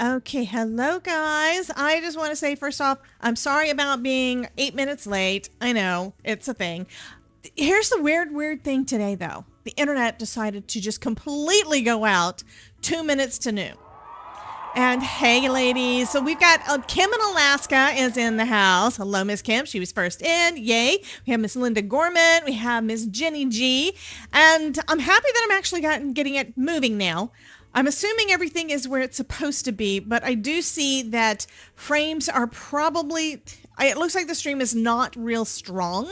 Okay, hello guys. I just want to say first off, I'm sorry about being 8 minutes late. I know, it's a thing. Here's the weird thing today though. The internet decided to just completely go out 2 minutes to noon. And hey ladies, so we've got Kim in Alaska is in the house. Hello Miss Kim, she was first in, yay. We have Miss Linda Gorman, we have Miss Jenny G. And I'm happy that I'm actually getting it moving now. I'm assuming everything is where it's supposed to be, but I do see that frames are probably, it looks like the stream is not real strong.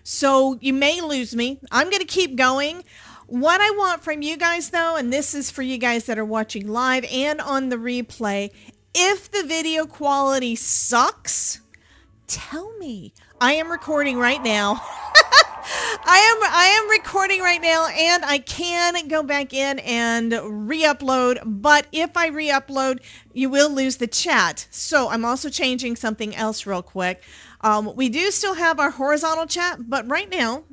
So you may lose me. I'm going to keep going. What I want from you guys though, and this is for you guys that are watching live and on the replay, if the video quality sucks, tell me. I am recording right now. I am recording right now and I can go back in and re-upload, but if I re-upload, you will lose the chat. So I'm also changing something else real quick. We do still have our horizontal chat, but right now,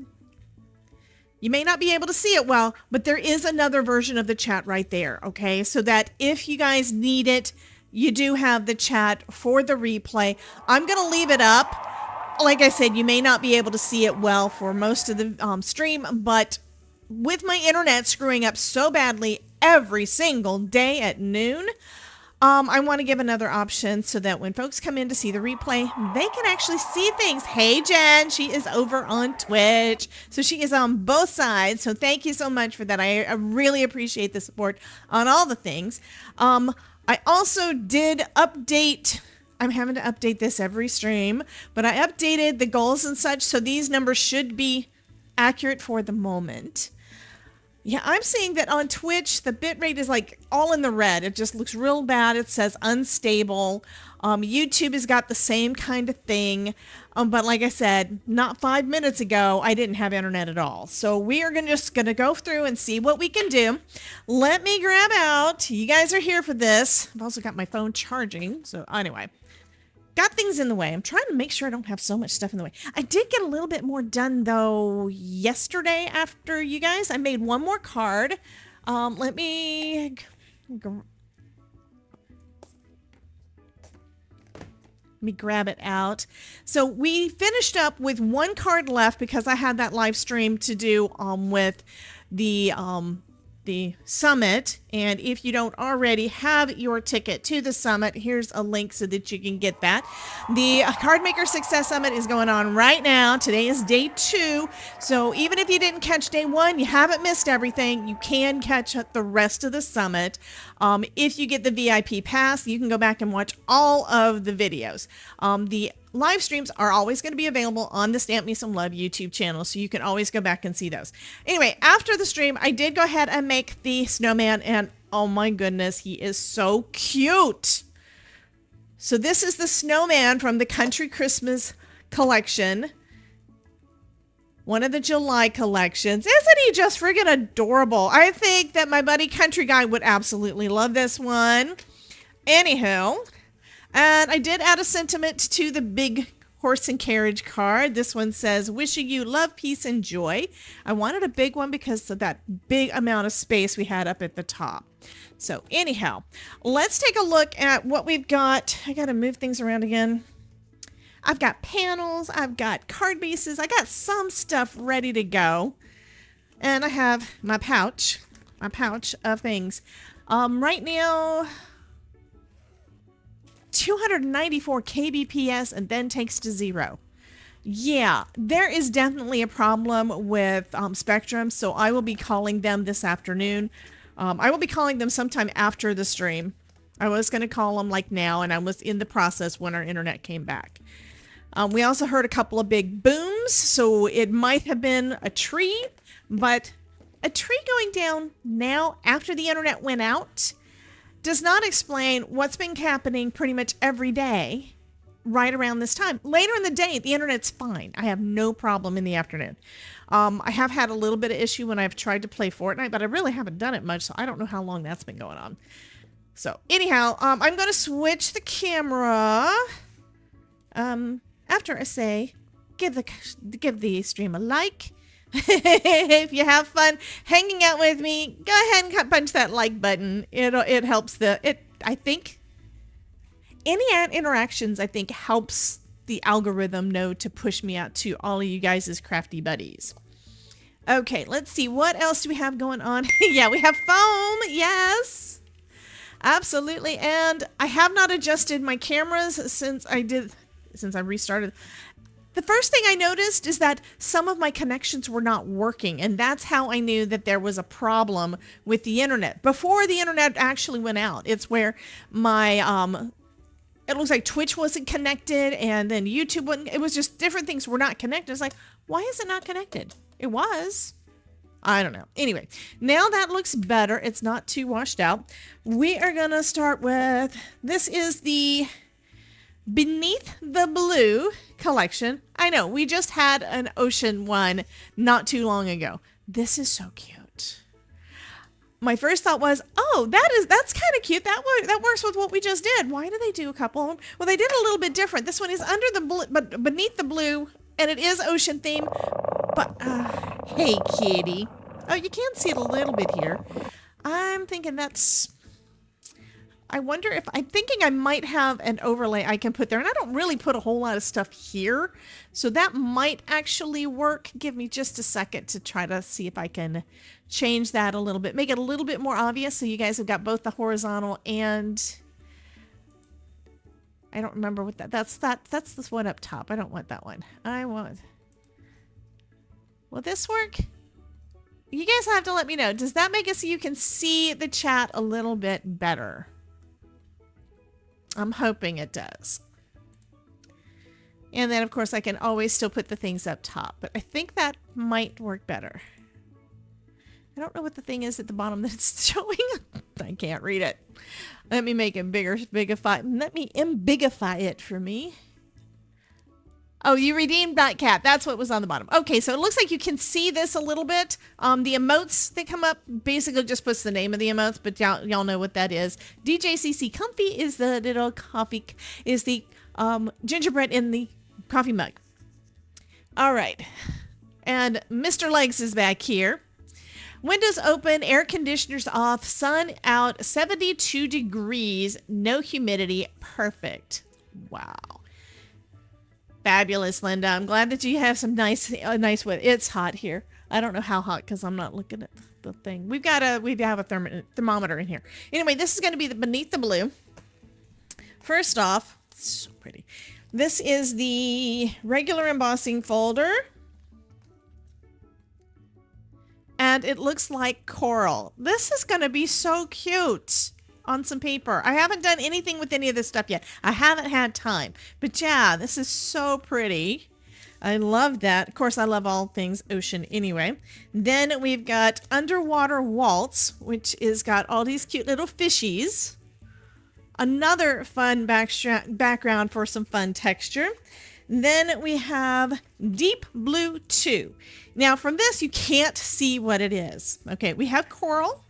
you may not be able to see it well, but there is another version of the chat right there, okay? So that if you guys need it, you do have the chat for the replay. I'm going to leave it up. Like I said, you may not be able to see it well for most of the stream, but with my internet screwing up so badly every single day at noon, I want to give another option so that when folks come in to see the replay, they can actually see things. Hey, Jen, she is over on Twitch. So she is on both sides. So thank you so much for that. I really appreciate the support on all the things. I also did update... I'm having to update this every stream, but I updated the goals and such, so these numbers should be accurate for the moment. Yeah, I'm seeing that on Twitch, the bitrate is like all in the red. It just looks real bad. It says unstable. YouTube has got the same kind of thing. But like I said, not 5 minutes ago, I didn't have internet at all. So we are just going to go through and see what we can do. Let me grab out. You guys are here for this. I've also got my phone charging. So anyway. Got things in the way. I'm trying to make sure I don't have so much stuff in the way. I did get a little bit more done though yesterday after you guys. I made one more card. Let me grab it out. So we finished up with one card left because I had that live stream to do with the summit. And if you don't already have your ticket to the summit, here's a link so that you can get that. The Cardmaker Success Summit is going on right now. Today is day 2. So even if you didn't catch day 1, you haven't missed everything. You can catch the rest of the summit. If you get the VIP pass, you can go back and watch all of the videos. The live streams are always going to be available on the Stamp Me Some Love YouTube channel, so you can always go back and see those. Anyway, after the stream, I did go ahead and make the snowman, and oh my goodness, he is so cute. So this is the snowman from the Country Christmas collection. One of the July collections. Isn't he just friggin' adorable? I think that my buddy Country Guy would absolutely love this one. Anywho, and I did add a sentiment to the big horse and carriage card. This one says, wishing you love, peace, and joy. I wanted a big one because of that big amount of space we had up at the top. So anyhow, let's take a look at what we've got. I got to move things around again. I've got panels, I've got card bases, I got some stuff ready to go. And I have my pouch of things. Right now, 294 kbps and then takes to 0. Yeah, there is definitely a problem with Spectrum, so I will be calling them this afternoon. I will be calling them sometime after the stream. I was going to call them like now, and I was in the process when our internet came back. We also heard a couple of big booms, so it might have been a tree, but a tree going down now after the internet went out does not explain what's been happening pretty much every day right around this time. Later in the day, the internet's fine. I have no problem in the afternoon. I have had a little bit of issue when I've tried to play Fortnite, but I really haven't done it much, so I don't know how long that's been going on. So anyhow, I'm going to switch the camera. After I say, give the stream a like. If you have fun hanging out with me, go ahead and punch that like button. It helps I think any interactions, I think, helps the algorithm know to push me out to all of you guys' crafty buddies. Okay, let's see. What else do we have going on? Yeah, we have foam. Yes, absolutely. And I have not adjusted my cameras since I restarted. The first thing I noticed is that some of my connections were not working, and that's how I knew that there was a problem with the internet. Before the internet actually went out, it's where my it looks like Twitch wasn't connected, and then YouTube wasn't. It was just different things were not connected. It's like, why is it not connected? It was. I don't know. Anyway, now that looks better. It's not too washed out. We are going to start with, this is the Beneath the Blue collection. I know, we just had an ocean one not too long ago. This is so cute. My first thought was, oh, that's kind of cute. That works with what we just did. Why do they do a couple of them? Well, they did a little bit different. This one is under the blue, but beneath the blue, and it is ocean theme. But hey, kitty. Oh, you can see it a little bit here. I'm thinking that's. I wonder if I'm thinking I might have an overlay I can put there, and I don't really put a whole lot of stuff here, so that might actually work. Give me just a second to try to see if I can change that a little bit, make it a little bit more obvious, so you guys have got both the horizontal and I don't remember what that's this one up top. I don't want that one. I want. Will this work? You guys have to let me know. Does that make it so you can see the chat a little bit better? I'm hoping it does. And then, of course, I can always still put the things up top. But I think that might work better. I don't know what the thing is at the bottom that's showing. I can't read it. Let me make it bigger. Let me embigify it for me. Oh, you redeemed that cat. That's what was on the bottom. Okay, so it looks like you can see this a little bit. The emotes that come up basically just puts the name of the emotes, but y'all know what that is. DJCC Comfy is the little coffee, is the gingerbread in the coffee mug. All right. And Mr. Legs is back here. Windows open, air conditioners off, sun out, 72 degrees, no humidity. Perfect. Wow. Fabulous, Linda. I'm glad that you have some nice weather. It's hot here. I don't know how hot because I'm not looking at the thing. We have a thermometer in here. Anyway, this is going to be the Beneath the Blue. First off, it's so pretty. This is the regular embossing folder. And it looks like coral. This is going to be so cute on some paper. I haven't done anything with any of this stuff yet. I haven't had time. But yeah, this is so pretty. I love that. Of course, I love all things ocean anyway. Then we've got Underwater Waltz, which is got all these cute little fishies. Another fun background for some fun texture. Then we have Deep Blue 2. Now from this, you can't see what it is. Okay, we have coral.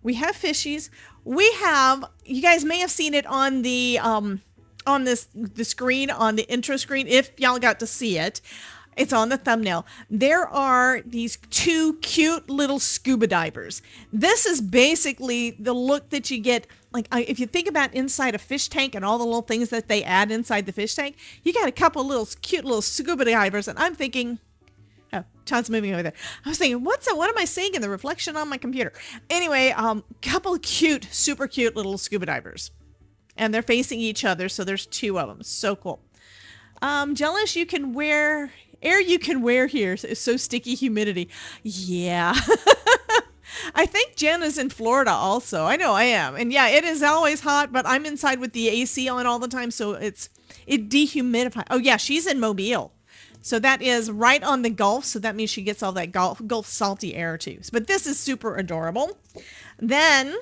We have fishies. We have, you guys may have seen it on the screen, on the intro screen, if y'all got to see it. It's on the thumbnail. There are these two cute little scuba divers. This is basically the look that you get, like if you think about inside a fish tank and all the little things that they add inside the fish tank, you got a couple little cute little scuba divers, and I'm thinking, oh, Todd's moving over there. I was thinking, what am I seeing in the reflection on my computer? Anyway, couple of cute, super cute little scuba divers. And they're facing each other, so there's two of them. So cool. Jealous you can wear, air you can wear here is so sticky humidity. Yeah. I think Jen is in Florida also. I know I am. And yeah, it is always hot, but I'm inside with the AC on all the time, so it dehumidifies. Oh yeah, she's in Mobile. So that is right on the Gulf, so that means she gets all that Gulf salty air too. But this is super adorable. Then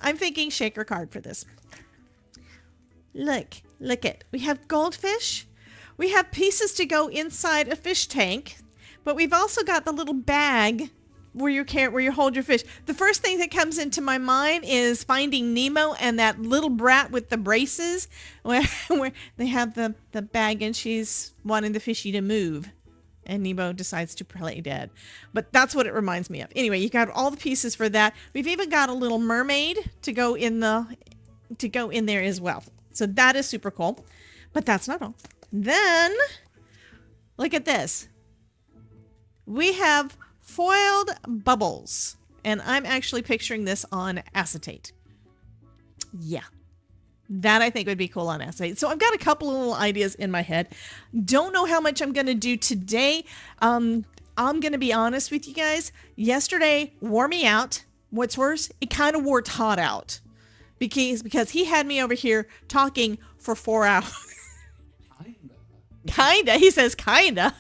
I'm thinking shaker card for this. Look it. We have goldfish. We have pieces to go inside a fish tank, but we've also got the little bag where you hold your fish. The first thing that comes into my mind is Finding Nemo and that little brat with the braces where they have the bag and she's wanting the fishy to move and Nemo decides to play dead. But that's what it reminds me of. Anyway, you got all the pieces for that. We've even got a little mermaid to go in there as well. So that is super cool. But that's not all. Then, look at this. We have foiled bubbles. And I'm actually picturing this on acetate. Yeah. That I think would be cool on acetate. So I've got a couple of little ideas in my head. Don't know how much I'm going to do today. I'm going to be honest with you guys. Yesterday wore me out. What's worse, it kind of wore Todd out. Because he had me over here talking for 4 hours. Kinda. He says kinda.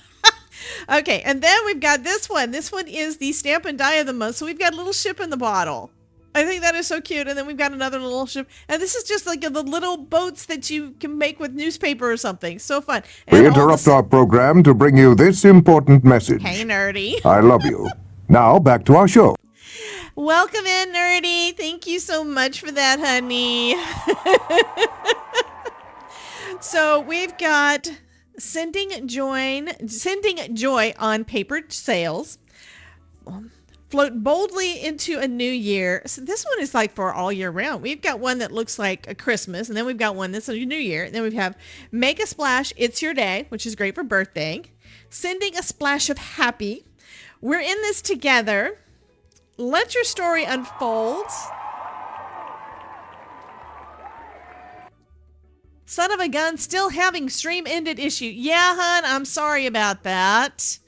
Okay, and then we've got this one. This one is the Stamp and Die of the Month. So we've got a little ship in the bottle. I think that is so cute. And then we've got another little ship. And this is just like the little boats that you can make with newspaper or something. So fun. And we interrupt our program to bring you this important message. Hey, Nerdy. I love you. Now, back to our show. Welcome in, Nerdy. Thank you so much for that, honey. So we've got sending joy on paper sales. Float boldly into a new year. So this one is like for all year round. We've got one that looks like a Christmas, and then we've got one that's a new year. And then we have make a splash, it's your day, which is great for birthday. Sending a splash of happy. We're in this together. Let your story unfold. Son of a gun, still having stream ended issue. Yeah, hun, I'm sorry about that.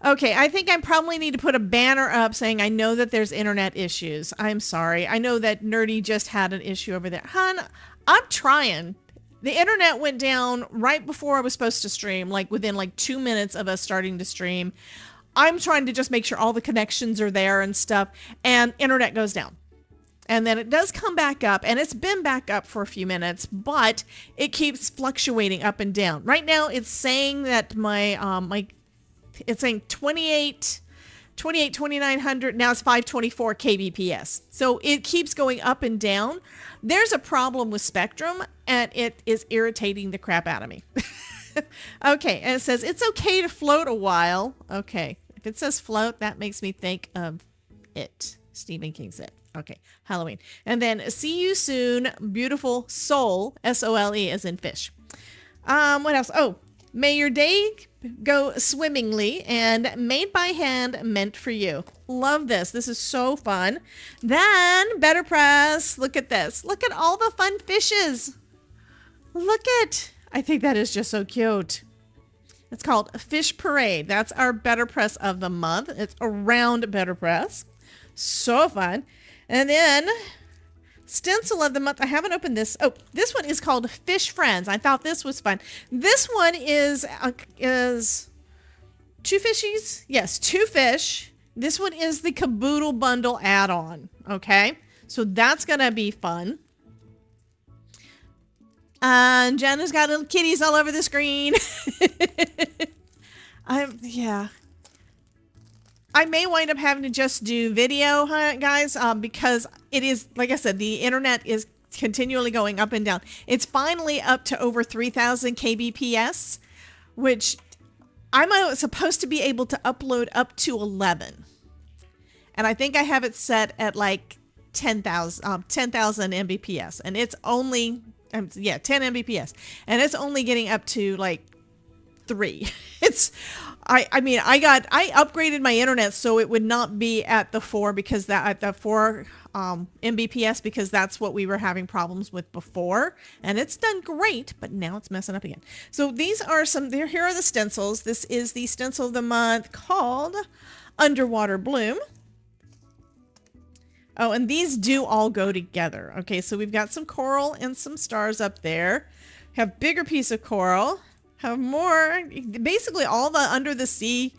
Okay, I think I probably need to put a banner up saying I know that there's internet issues. I'm sorry. I know that Nerdy just had an issue over there. Hun, I'm trying. The internet went down right before I was supposed to stream, like within like 2 minutes of us starting to stream. I'm trying to just make sure all the connections are there and stuff, and internet goes down. And then it does come back up, and it's been back up for a few minutes, but it keeps fluctuating up and down. Right now, it's saying that it's saying 2900, now it's 524 kbps. So it keeps going up and down. There's a problem with Spectrum, and it is irritating the crap out of me. Okay, and it says it's okay to float a while. Okay, if it says float, that makes me think of It. Stephen King's It. Okay, Halloween. And then see you soon, beautiful soul, S-O-L-E as in fish. What else? Oh, may your day go swimmingly and made by hand, meant for you. Love this. This is so fun. Then Better Press. Look at this. Look at all the fun fishes. Look at. I think that is just so cute. It's called Fish Parade. That's our Better Press of the month. It's around Better Press. So fun. And then stencil of the month. I haven't opened this. Oh, this one is called Fish Friends. I thought this was fun. This one is 2 fishies. Yes, 2 fish. This one is the Caboodle Bundle add-on. Okay, so that's gonna be fun. And Jenna's got little kitties all over the screen. Yeah. I may wind up having to just do video, guys, because it is, like I said, the internet is continually going up and down. It's finally up to over 3,000 kbps, which I'm supposed to be able to upload up to 11. And I think I have it set at like 10,000 Mbps, and it's only, 10 Mbps, and it's only getting up to like 3. I upgraded my internet so it would not be at the 4 because at the 4 Mbps, because that's what we were having problems with before, and it's done great, but now it's messing up again. So these are here are the stencils. This is the stencil of the month called Underwater Bloom. Oh, and these do all go together. Okay, so we've got some coral and some stars up there. Have bigger piece of coral. Have more, basically all the under the sea.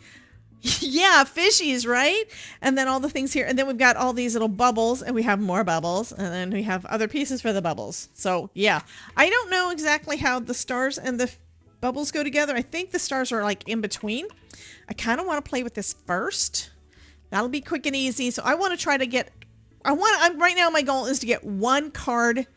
Yeah, fishies, right? And then all the things here. And then we've got all these little bubbles, and we have more bubbles. And then we have other pieces for the bubbles. So yeah, I don't know exactly how the stars and the bubbles go together. I think the stars are like in between. I kind of want to play with this first. That'll be quick and easy. So I want to try to get, right now my goal is to get 1 card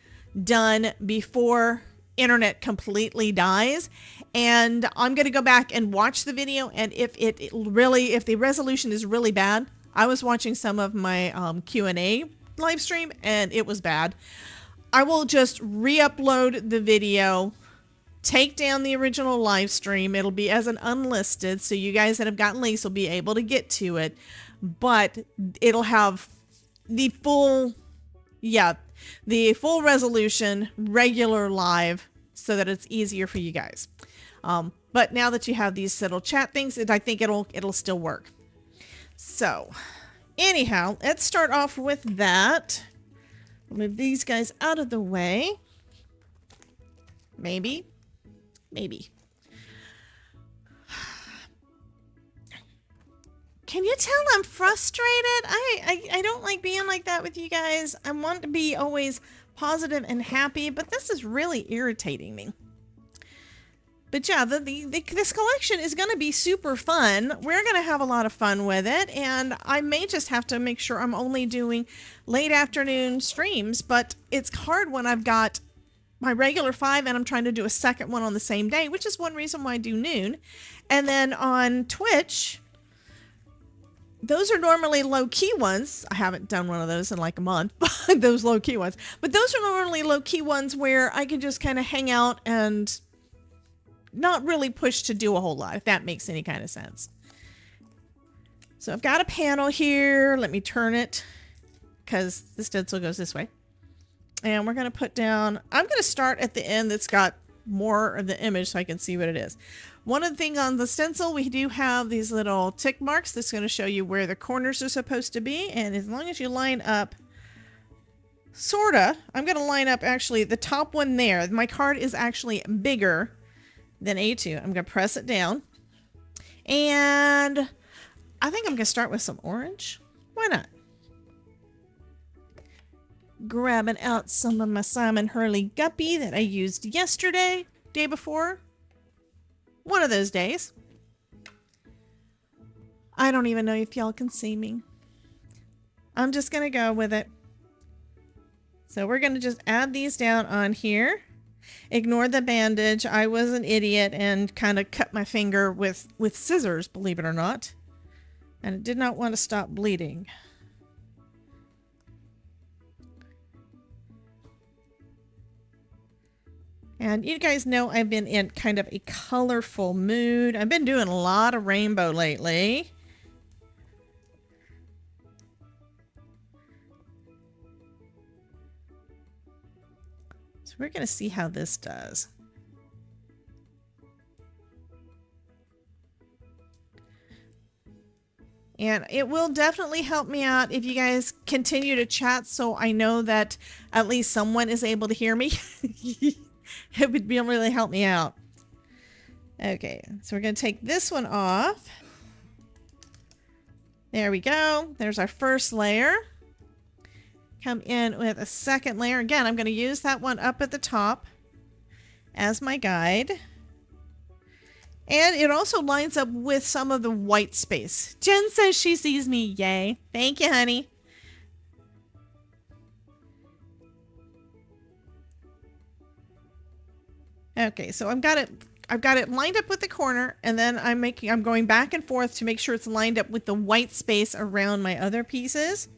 done before internet completely dies. And I'm going to go back and watch the video, and if the resolution is really bad, I was watching some of my Q&A live stream and it was bad. I will just re-upload the video, take down the original live stream. It'll be as an unlisted, so you guys that have gotten links will be able to get to it, but it'll have the full, the full resolution, regular live, so that it's easier for you guys. But now that you have these little chat things, I think it'll still work. So anyhow, let's start off with that. Move these guys out of the way. Maybe. Can you tell I'm frustrated? I don't like being like that with you guys. I want to be always positive and happy, but this is really irritating me. But yeah, this collection is going to be super fun. We're going to have a lot of fun with it, and I may just have to make sure I'm only doing late afternoon streams, but it's hard when I've got my regular 5 and I'm trying to do a second one on the same day, which is one reason why I do noon. And then on Twitch, those are normally low-key ones. I haven't done one of those in like a month, but those low-key ones. But those are normally low-key ones where I can just kind of hang out and not really push to do a whole lot, if that makes any kind of sense. So I've got a panel here. Let me turn it because the stencil goes this way. And we're going to put down, I'm going to start at the end that's got more of the image so I can see what it is. One of the things on the stencil, we do have these little tick marks that's going to show you where the corners are supposed to be. And as long as you line up, sorta, I'm going to line up actually the top one there. My card is actually bigger than A2. I'm going to press it down. And I think I'm going to start with some orange. Why not? Grabbing out some of my Simon Hurley Guppy that I used yesterday, day before. One of those days. I don't even know if y'all can see me. I'm just going to go with it. So we're going to just add these down on here. Ignore the bandage. I was an idiot and kind of cut my finger with scissors, believe it or not. And it did not want to stop bleeding. And you guys know I've been in kind of a colorful mood. I've been doing a lot of rainbow lately. So we're going to see how this does. And it will definitely help me out if you guys continue to chat so I know that at least someone is able to hear me. It would really help me out. Okay, so we're going to take this one off. There we go. There's our first layer. Come in with a second layer. Again, I'm going to use that one up at the top as my guide. And it also lines up with some of the white space. Jen says she sees me. Yay. Thank you, honey. Okay, so I've got it lined up with the corner, and then I'm going back and forth to make sure it's lined up with the white space around my other pieces.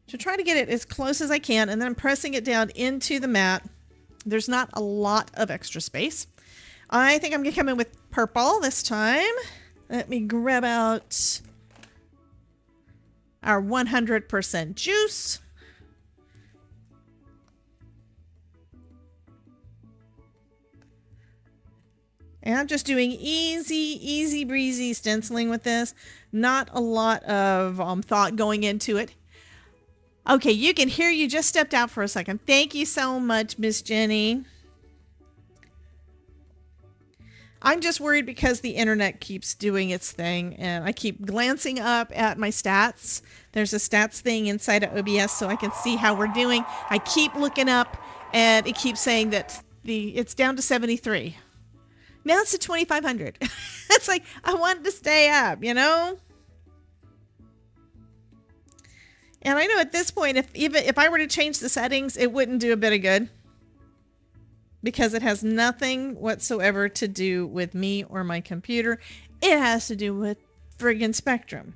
To try to get it as close as I can, and then I'm pressing it down into the mat. There's not a lot of extra space. I think I'm going to come in with purple this time. Let me grab out our 100% juice. And I'm just doing easy breezy stenciling with this. Not a lot of thought going into it. Okay, you can hear you just stepped out for a second. Thank you so much, Miss Jenny. I'm just worried because the internet keeps doing its thing and I keep glancing up at my stats. There's a stats thing inside of OBS so I can see how we're doing. I keep looking up and it keeps saying that it's down to 73. Now it's at 2,500. It's like, I want to stay up, you know? And I know at this point, if I were to change the settings, it wouldn't do a bit of good. Because it has nothing whatsoever to do with me or my computer. It has to do with friggin' Spectrum.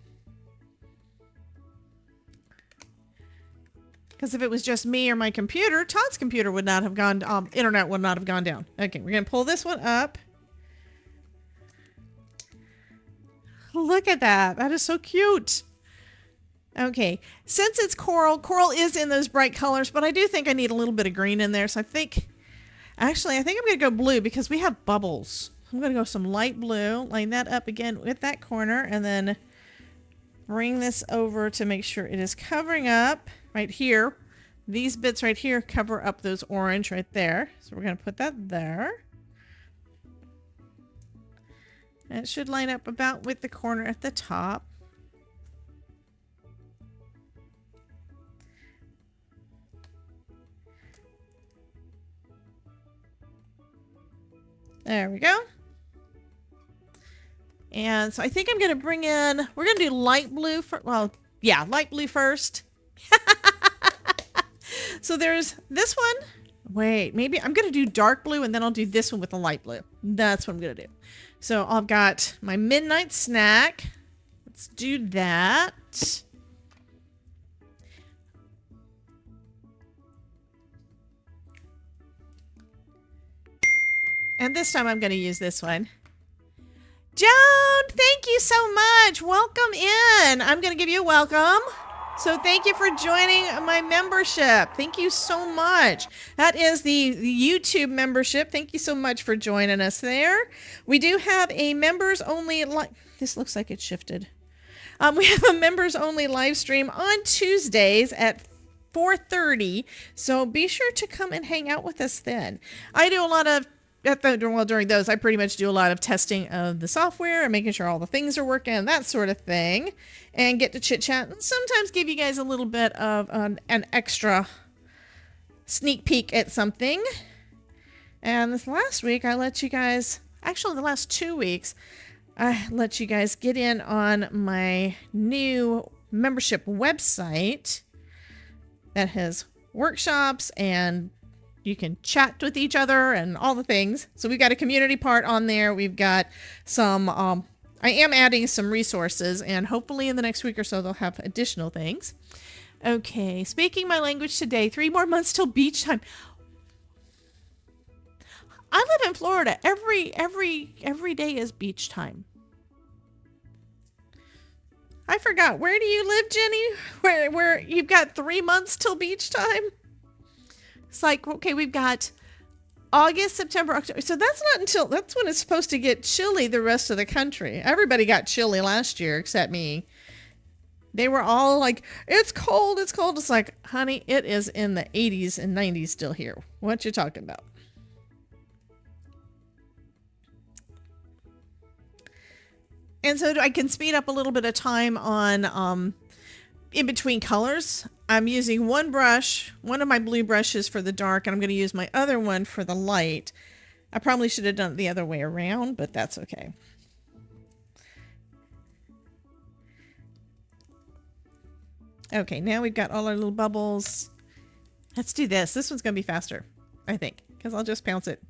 Because if it was just me or my computer, Todd's computer would not have gone, internet would not have gone down. Okay, we're going to pull this one up. Look at that. That is so cute. Okay, since it's coral, coral is in those bright colors, but I do think I need a little bit of green in there. So I think I'm going to go blue because we have bubbles. I'm going to go some light blue, line that up again with that corner, and then bring this over to make sure it is covering up right here. These bits right here cover up those orange right there. So we're going to put that there. And it should line up about with the corner at the top. There we go. And so I think I'm going to bring in, we're going to do light blue for, well, yeah, light blue first. So there's this one. Wait, maybe I'm going to do dark blue and then I'll do this one with the light blue. That's what I'm going to do. So I've got my midnight snack. Let's do that. And this time I'm going to use this one. Joan, thank you so much. Welcome in. I'm going to give you a welcome. So thank you for joining my membership. Thank you so much. That is the YouTube membership. Thank you so much for joining us there. We do have a members only, this looks like it shifted. We have a members only live stream on Tuesdays at 4:30. So be sure to come and hang out with us then. I do a lot of during those, I pretty much do a lot of testing of the software and making sure all the things are working, that sort of thing, and get to chit chat and sometimes give you guys a little bit of an extra sneak peek at something. And this last week, I let you guys, actually the last 2 weeks, I let you guys get in on my new membership website that has workshops and you can chat with each other and all the things. So we've got a community part on there. We've got some, I am adding some resources and hopefully in the next week or so, they'll have additional things. Okay. Speaking my language today, 3 more months till beach time. I live in Florida. Every day is beach time. I forgot. Where do you live, Jenny? Where you've got 3 months till beach time? It's like, okay, we've got August, September, October. So that's when it's supposed to get chilly the rest of the country. Everybody got chilly last year except me. They were all like, it's cold, it's cold. It's like, honey, it is in the 80s and 90s still here. What you talking about? And so I can speed up a little bit of time on in between colors. I'm using one brush, one of my blue brushes for the dark, and I'm going to use my other one for the light. I probably should have done it the other way around, but that's okay. Okay, now we've got all our little bubbles. Let's do this. This one's going to be faster, I think, because I'll just pounce it.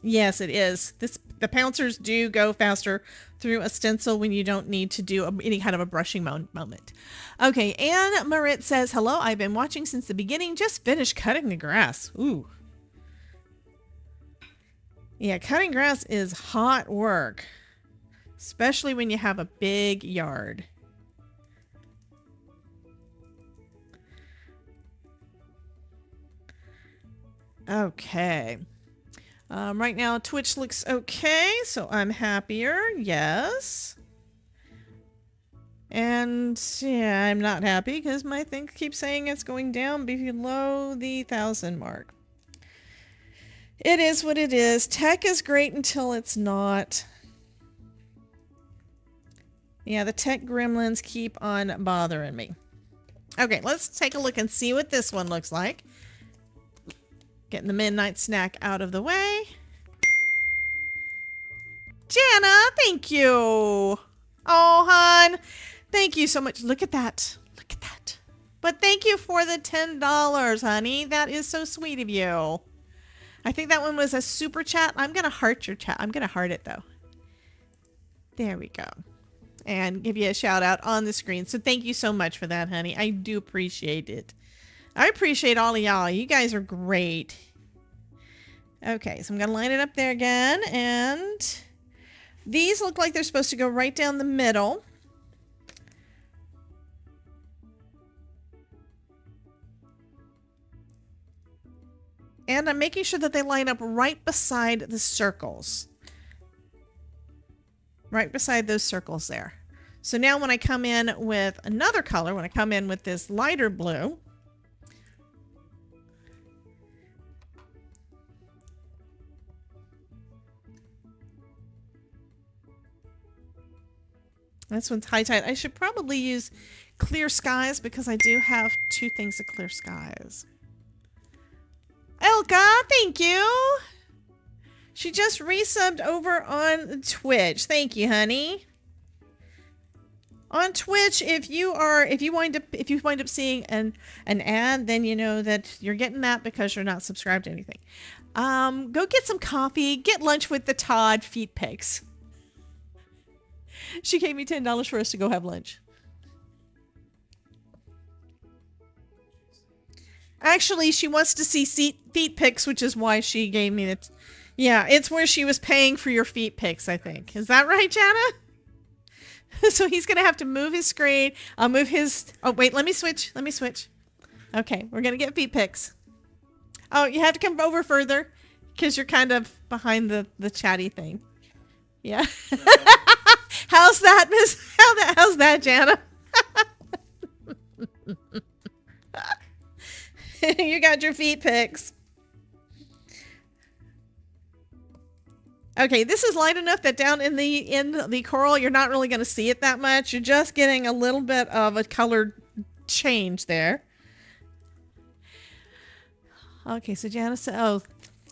Yes, it is. The pouncers do go faster through a stencil when you don't need to do any kind of a brushing moment. Okay, Anne Marit says, hello, I've been watching since the beginning. Just finished cutting the grass. Ooh. Yeah, cutting grass is hot work, especially when you have a big yard. Okay. Right now, Twitch looks okay, so I'm happier. Yes. And yeah, I'm not happy because my thing keeps saying it's going down below the 1,000 mark. It is what it is. Tech is great until it's not. Yeah, the tech gremlins keep on bothering me. Okay, let's take a look and see what this one looks like. Getting the midnight snack out of the way. Jana, thank you. Oh, hon. Thank you so much. Look at that. Look at that. But thank you for the $10, honey. That is so sweet of you. I think that one was a super chat. I'm going to heart your chat. I'm going to heart it, though. There we go. And give you a shout out on the screen. So thank you so much for that, honey. I do appreciate it. I appreciate all of y'all. You guys are great. Okay, so I'm going to line it up there again. And these look like they're supposed to go right down the middle. And I'm making sure that they line up right beside the circles. Right beside those circles there. So now when I come in with another color, when I come in with this lighter blue, this one's high tide. I should probably use clear skies because I do have 2 things of clear skies. Elka, thank you. She just resubbed over on Twitch. Thank you, honey. On Twitch, if you wind up seeing an ad, then you know that you're getting that because you're not subscribed to anything. Go get some coffee, get lunch with the Todd feet pics. She gave me $10 for us to go have lunch. Actually, she wants to see feet pics, which is why she gave me it. Yeah, it's where she was paying for your feet pics, I think. Is that right, Jana? So he's going to have to move his screen. I'll move his... Oh, wait, let me switch. Okay, we're going to get feet pics. Oh, you have to come over further because you're kind of behind the chatty thing. Yeah. How's that, Miss? How's that, Jana? You got your feet pics. Okay, this is light enough that down in the coral, you're not really going to see it that much. You're just getting a little bit of a color change there. Okay, so Janice said, oh,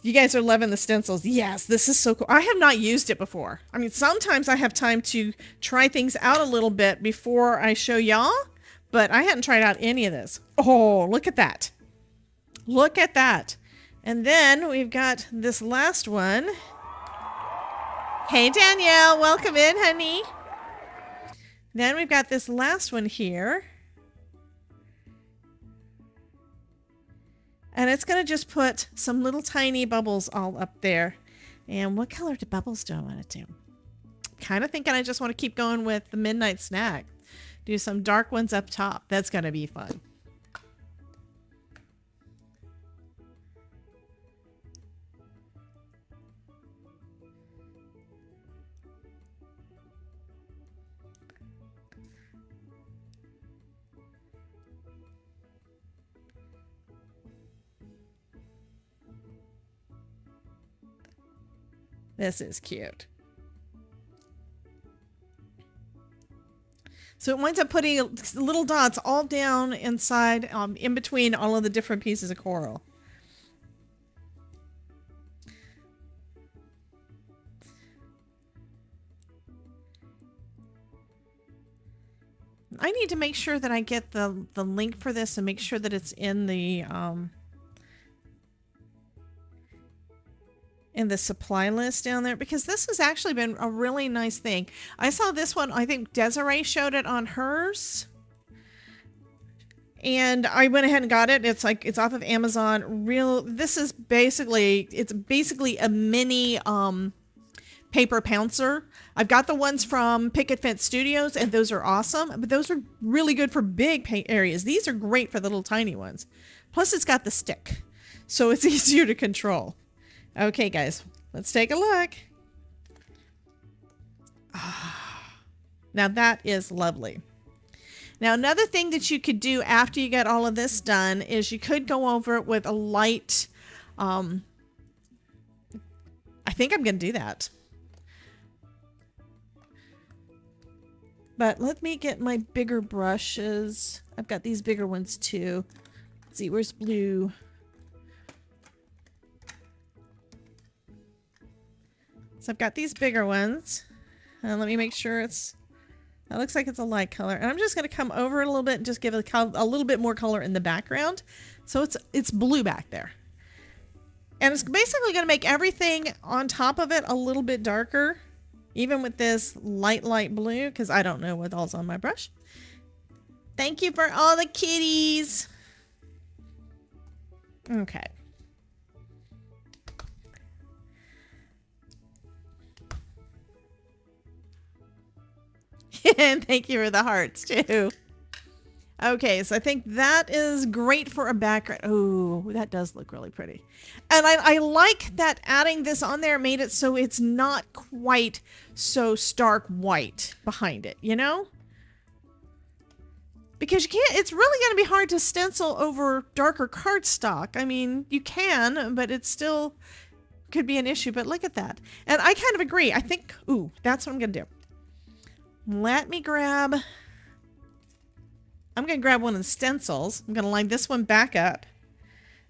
you guys are loving the stencils. Yes, this is so cool. I have not used it before. I mean, sometimes I have time to try things out a little bit before I show y'all, but I hadn't tried out any of this. Oh, look at that. Look at that. And then we've got this last one. Hey, Danielle, welcome in, honey. Then we've got this last one here. And it's going to just put some little tiny bubbles all up there. And what color bubbles do I want to do? Kind of thinking I just want to keep going with the midnight snack. Do some dark ones up top. That's going to be fun. This is cute. So it winds up putting little dots all down inside, in between all of the different pieces of coral. I need to make sure that I get the link for this and make sure that it's in the supply list down there, because this has actually been a really nice thing. I saw this one, I think Desiree showed it on hers, and I went ahead and got it. It's off of Amazon. This is basically a mini paper pouncer. I've got the ones from Picket Fence Studios, and those are awesome, but those are really good for big areas. These are great for the little tiny ones. Plus it's got the stick, so it's easier to control. Okay, guys, let's take a look. Now that is lovely. Now, another thing that you could do after you get all of this done is you could go over it with a light, I think I'm going to do that. But let me get my bigger brushes. I've got these bigger ones too. Let's see, where's blue? So I've got these bigger ones. And let me make sure it looks like it's a light color. And I'm just going to come over it a little bit and just give it a little bit more color in the background. So it's blue back there. And it's basically going to make everything on top of it a little bit darker. Even with this light blue, because I don't know what all's on my brush. Thank you for all the kitties. Okay. And thank you for the hearts too. Okay, so I think that is great for a background. Oh, that does look really pretty. And I like that adding this on there made it so it's not quite so stark white behind it, you know? Because you can't, it's really going to be hard to stencil over darker cardstock. I mean, you can, but it still could be an issue. But look at that. And I kind of agree. I think, ooh, that's what I'm going to do. Let me grab... I'm going to grab one of the stencils. I'm going to line this one back up.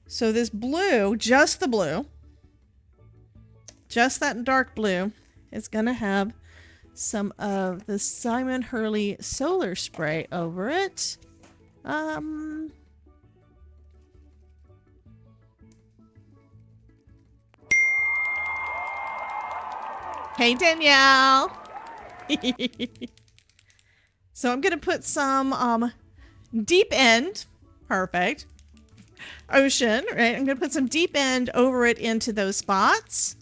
So this blue, just the blue, just that dark blue, is going to have some of the Simon Hurley solar spray over it. Hey, Danielle. So I'm going to put some deep end, perfect, ocean, right? I'm going to put some deep end over it into those spots.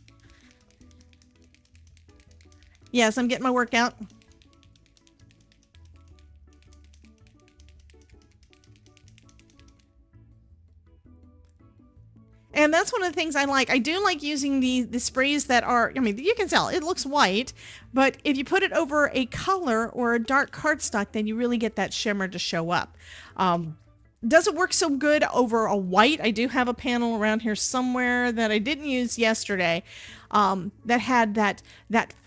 Yes, I'm getting my workout. And that's one of the things I like. I do like using the sprays that are, I mean, you can tell it looks white, but if you put it over a color or a dark cardstock, then you really get that shimmer to show up. Doesn't work so good over a white. I do have a panel around here somewhere that I didn't use yesterday that had that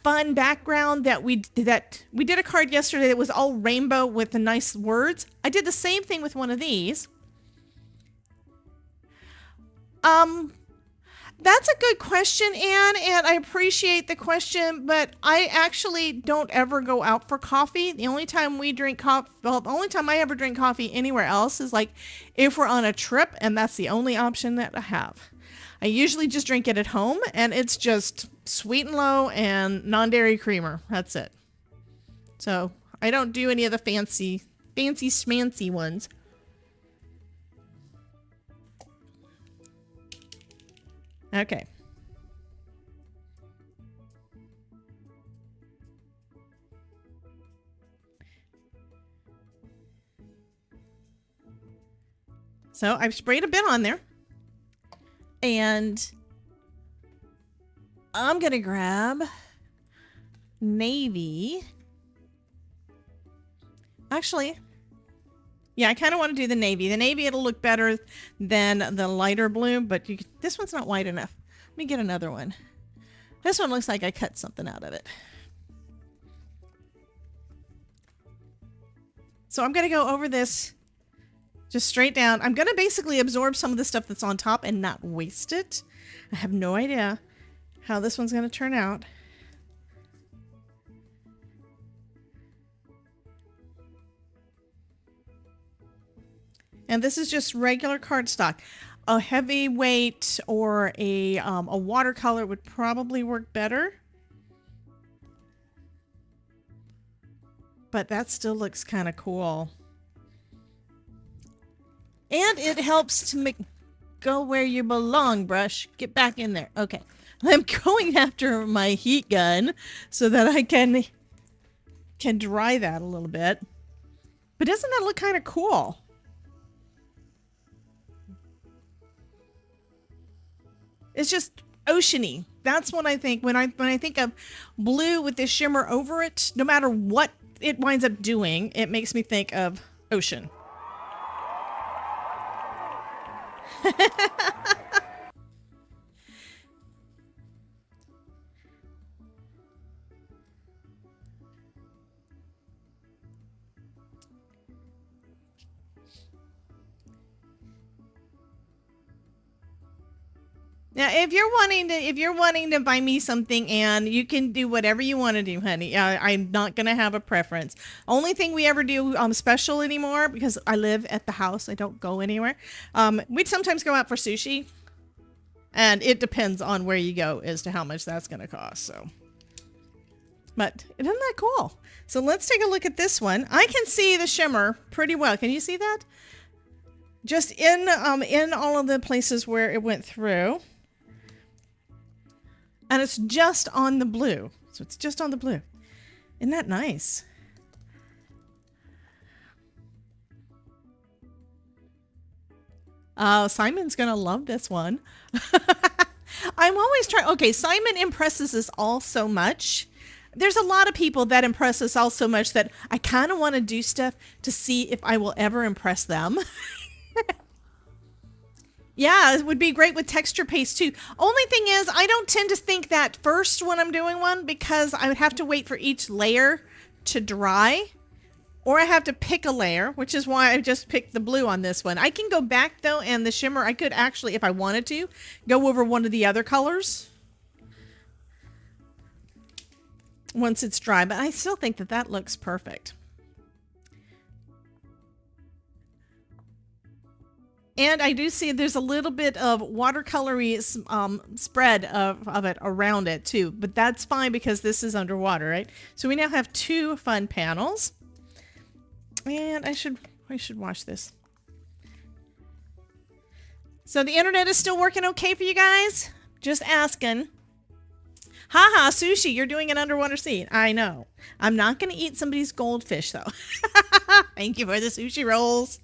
fun background that we did a card yesterday that was all rainbow with the nice words. I did the same thing with one of these. That's a good question, Anne, and I appreciate the question, but I actually don't ever go out for coffee. The only time we drink coffee, well, the only time I ever drink coffee anywhere else is like if we're on a trip, and that's the only option that I have. I usually just drink it at home, and it's just sweet and low and non-dairy creamer. That's it. So I don't do any of the fancy schmancy ones. Okay. So I've sprayed a bit on there. And I'm going to grab navy. Actually, yeah, I kind of want to do the navy. The navy, it'll look better than the lighter blue, but this one's not white enough. Let me get another one. This one looks like I cut something out of it. So I'm going to go over this just straight down. I'm going to basically absorb some of the stuff that's on top and not waste it. I have no idea how this one's going to turn out. And this is just regular cardstock. A heavyweight or a watercolor would probably work better. But that still looks kind of cool. And it helps to make go where you belong, brush. Get back in there. Okay. I'm going after my heat gun so that I can dry that a little bit. But doesn't that look kind of cool? It's just oceany. That's what I think when I think of blue with this shimmer over it. No matter what it winds up doing, it makes me think of ocean. Now, if you're wanting to buy me something, and you can do whatever you want to do, honey. I'm not gonna have a preference. Only thing we ever do special anymore, because I live at the house, I don't go anywhere. We'd sometimes go out for sushi, and it depends on where you go as to how much that's gonna cost. So, but isn't that cool? So let's take a look at this one. I can see the shimmer pretty well. Can you see that? just in all of the places where it went through. And it's just on the blue. So it's just on the blue. Isn't that nice? Simon's gonna love this one. I'm always trying. Okay, Simon impresses us all so much. There's a lot of people that impress us all so much that I kind of want to do stuff to see if I will ever impress them. Yeah, it would be great with texture paste too. Only thing is, I don't tend to think that first when I'm doing one because I would have to wait for each layer to dry. Or I have to pick a layer, which is why I just picked the blue on this one. I can go back though, and the shimmer, I could actually, if I wanted to, go over one of the other colors once it's dry, but I still think that that looks perfect. And I do see there's a little bit of watercolory spread of it around it too, but that's fine because this is underwater, right? So we now have two fun panels. And I should wash this. So the internet is still working okay for you guys? Just asking. Haha, sushi, you're doing an underwater scene. I know. I'm not going to eat somebody's goldfish though. Thank you for the sushi rolls.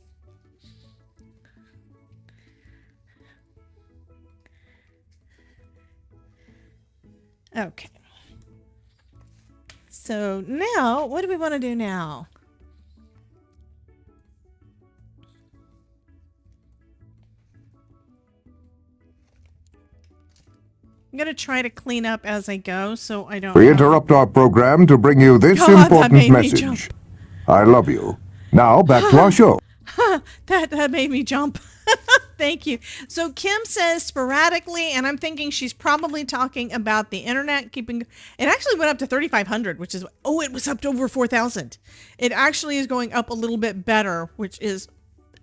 Okay. So now, what do we want to do now? I'm going to try to clean up as I go so I don't... We interrupt our program to bring you this important message. I love you. Now back to our show. That made me jump. Thank you. So Kim says sporadically, and I'm thinking she's probably talking about the internet keeping... It actually went up to 3,500, which is... Oh, it was up to over 4,000. It actually is going up a little bit better, which is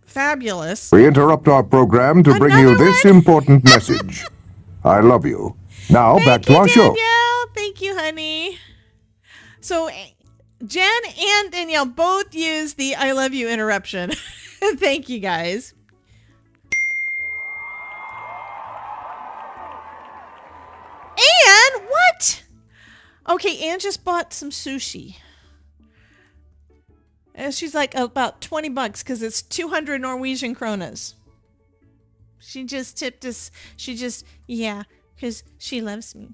fabulous. We interrupt our program to bring you this important message. I love you. Now back to our show. Thank you, honey. So Jen and Danielle both used the I love you interruption. Thank you, guys. Anne, what? Okay, Anne just bought some sushi. And she's like about 20 bucks because it's 200 Norwegian kronas. She just tipped us. Yeah, because she loves me.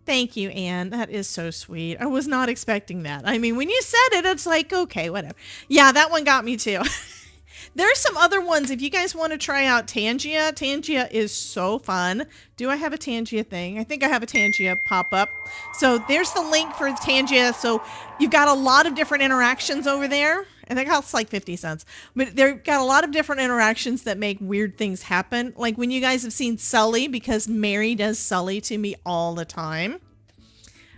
Thank you, Anne. That is so sweet. I was not expecting that. I mean, when you said it, it's like, okay, whatever. Yeah, that one got me too. There's some other ones. If you guys want to try out Tangia, Tangia is so fun. Do I have a Tangia thing? I think I have a Tangia pop-up. So there's the link for Tangia. So you've got a lot of different interactions over there. And that costs like 50 cents. But they've got a lot of different interactions that make weird things happen. Like when you guys have seen Sully, because Mary does Sully to me all the time.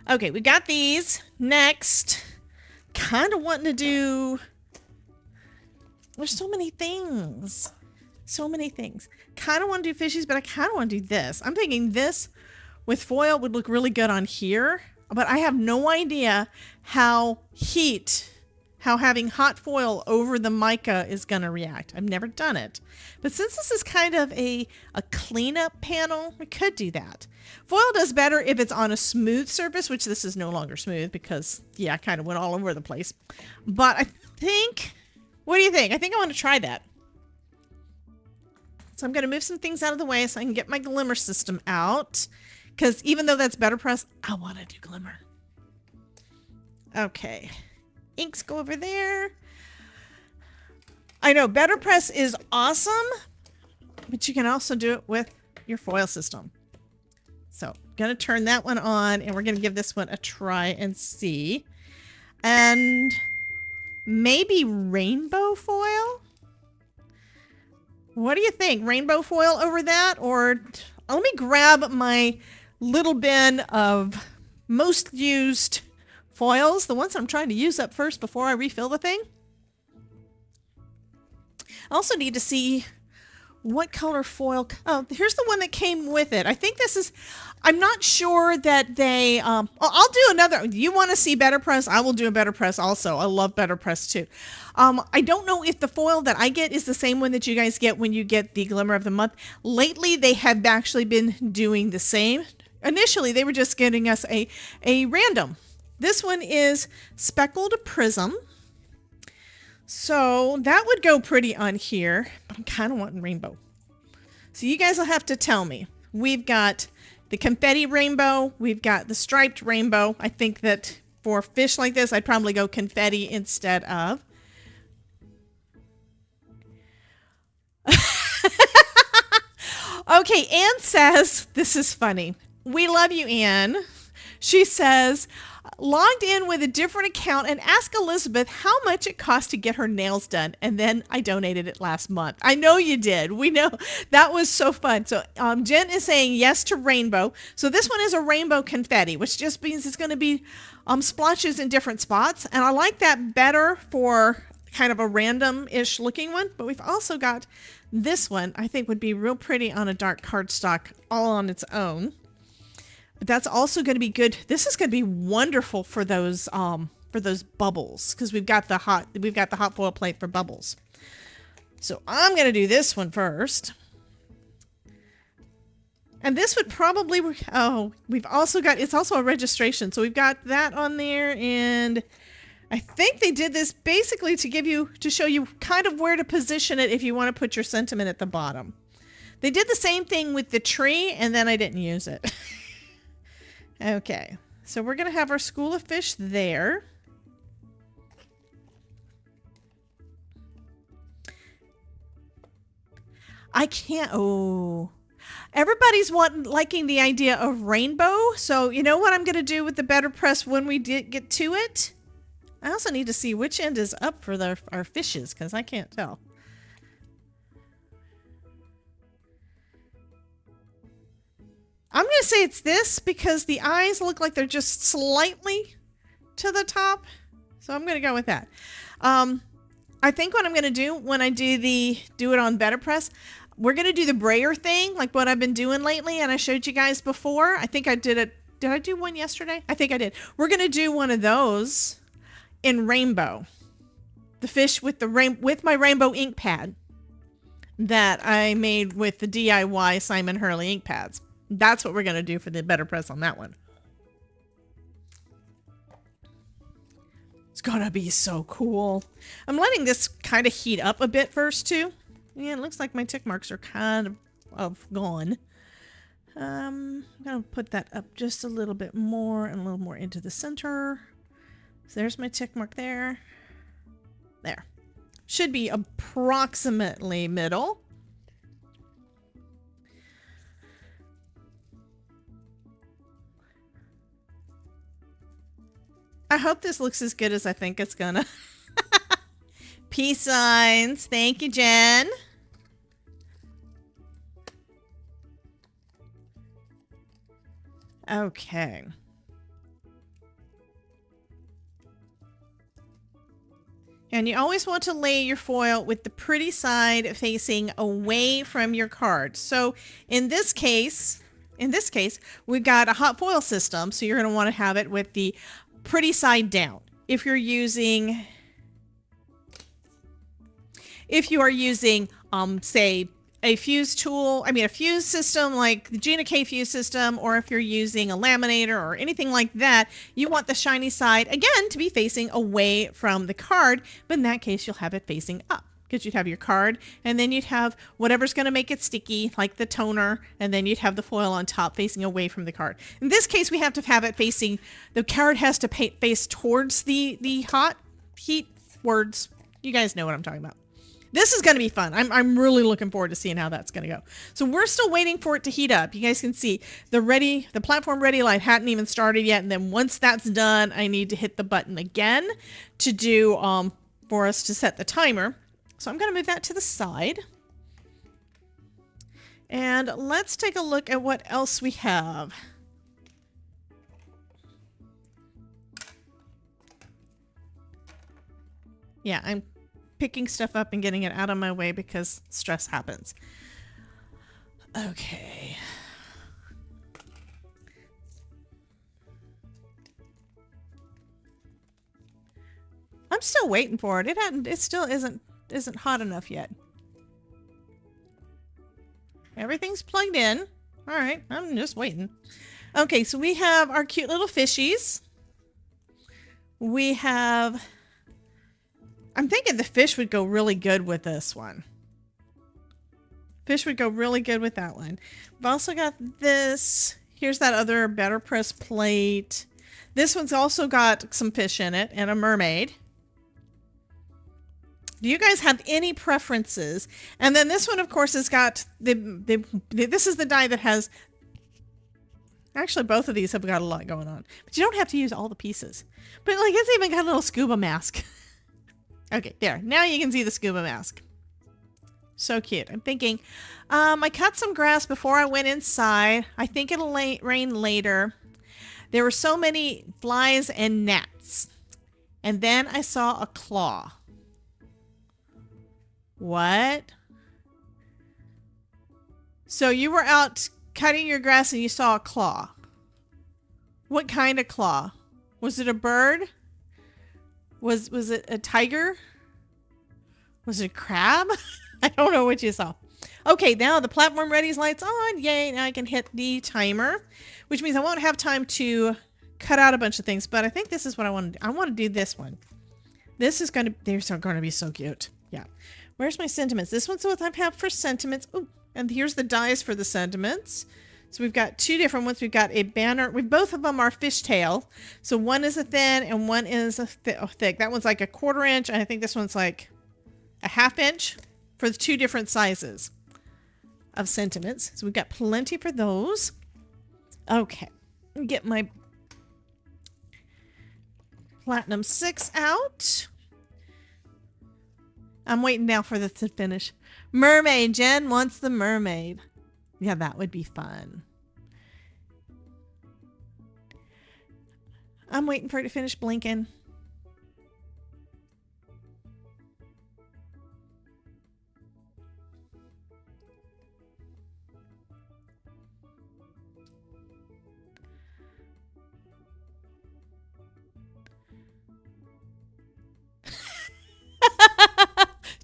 Okay, we got these. Next, kind of wanting to do... There's so many things. So many things. Kind of want to do fishies, but I kind of want to do this. I'm thinking this with foil would look really good on here. But I have no idea how having hot foil over the mica is going to react. I've never done it. But since this is kind of a cleanup panel, we could do that. Foil does better if it's on a smooth surface, which this is no longer smooth because, yeah, I kind of went all over the place. But I think... What do you think? I think I want to try that. So I'm going to move some things out of the way so I can get my Glimmer system out. Because even though that's better press, I want to do Glimmer. Okay. Inks go over there. I know better press is awesome, but you can also do it with your foil system. So I'm going to turn that one on and we're going to give this one a try and see. And... maybe rainbow foil? What do you think? Rainbow foil over that? Or let me grab my little bin of most used foils, the ones I'm trying to use up first before I refill the thing. I also need to see What color foil? Oh, here's the one that came with it. I think this is, I'm not sure that they, I'll do another. You want to see Better Press? I will do a Better Press also. I love Better Press too. I don't know if the foil that I get is the same one that you guys get when you get the Glimmer of the Month. Lately, they have actually been doing the same. Initially, they were just getting us a random. This one is Speckled Prism. So that would go pretty on here, but I'm kind of wanting rainbow. So you guys will have to tell me. We've got the confetti rainbow. We've got the striped rainbow. I think that for fish like this, I'd probably go confetti instead of. Okay, Anne says, this is funny. We love you, Anne. She says, logged in with a different account and asked Elizabeth how much it cost to get her nails done. And then I donated it last month. I know you did. We know that was so fun. So Jen is saying yes to rainbow. So this one is a rainbow confetti, which just means it's going to be splotches in different spots. And I like that better for kind of a random-ish looking one. But we've also got this one I think would be real pretty on a dark cardstock all on its own. But that's also going to be good. This is going to be wonderful for those bubbles because we've got the hot foil plate for bubbles. So I'm going to do this one first. And this would probably, we've also got, it's also a registration. So we've got that on there, and I think they did this basically to show you kind of where to position it if you want to put your sentiment at the bottom. They did the same thing with the tree, and then I didn't use it. Okay, so we're going to have our school of fish there. I can't, everybody's liking the idea of rainbow. So you know what I'm going to do with the Better Press when we get to it? I also need to see which end is up for our fishes because I can't tell. I'm going to say it's this because the eyes look like they're just slightly to the top. So I'm going to go with that. I think what I'm going to do when I do it on Better Press, we're going to do the brayer thing like what I've been doing lately. And I showed you guys before. I think I did it. Did I do one yesterday? I think I did. We're going to do one of those in rainbow. The fish with my rainbow ink pad that I made with the DIY Simon Hurley ink pads. That's what we're going to do for the Better Press on that one. It's going to be so cool. I'm letting this kind of heat up a bit first too. Yeah, it looks like my tick marks are kind of gone. I'm going to put that up just a little bit more and a little more into the center. So there's my tick mark there. There. Should be approximately middle. I hope this looks as good as I think it's gonna. Peace signs. Thank you, Jen. Okay. And you always want to lay your foil with the pretty side facing away from your card. So in this case, we've got a hot foil system. So you're going to want to have it with the pretty side down. If you are using, say a fuse tool, a fuse system like the Gina K fuse system, or if you're using a laminator or anything like that, you want the shiny side again to be facing away from the card. But in that case, you'll have it facing up because you'd have your card and then you'd have whatever's going to make it sticky, like the toner, and then you'd have the foil on top facing away from the card. In this case, we have to have it facing, the card has to face towards the hot heat words. You guys know what I'm talking about. This is going to be fun. I'm really looking forward to seeing how that's going to go. So we're still waiting for it to heat up. You guys can see the platform ready light hadn't even started yet. And then once that's done, I need to hit the button again to do, for us to set the timer. So I'm going to move that to the side. And let's take a look at what else we have. Yeah, I'm picking stuff up and getting it out of my way because stress happens. Okay. I'm still waiting for it. It still isn't hot enough yet. Everything's plugged in. All right, I'm just waiting. Okay, so we have our cute little fishies. We have... I'm thinking the fish would go really good with this one. Fish would go really good with that one. We've also got this. Here's that other better press plate. This one's also got some fish in it and a mermaid. Do you guys have any preferences? And then this one, of course, has got this is the die that has... Actually, both of these have got a lot going on. But you don't have to use all the pieces. But like, it's even got a little scuba mask. Okay, there. Now you can see the scuba mask. So cute. I'm thinking, I cut some grass before I went inside. I think it'll rain later. There were so many flies and gnats. And then I saw a claw. What? So you were out cutting your grass and you saw a claw. What kind of claw? Was it a bird? Was it a tiger? Was it a crab? I don't know what you saw. Okay, now the platform ready's lights on. Yay, now I can hit the timer, which means I won't have time to cut out a bunch of things, but I think this is what I want to do. I want to do this one. This is going to, they're going to be so cute. Yeah. Where's my sentiments? This one's what I have for sentiments. Oh, and here's the dies for the sentiments. So we've got two different ones. We've got a banner. Both of them are fishtail. So one is a thin and one is a thick. That one's like a 1/4 inch. And I think this one's like a 1/2 inch for the two different sizes of sentiments. So we've got plenty for those. Okay. Get my Platinum 6 out. I'm waiting now for this to finish. Mermaid. Jen wants the mermaid. Yeah, that would be fun. I'm waiting for it to finish blinking.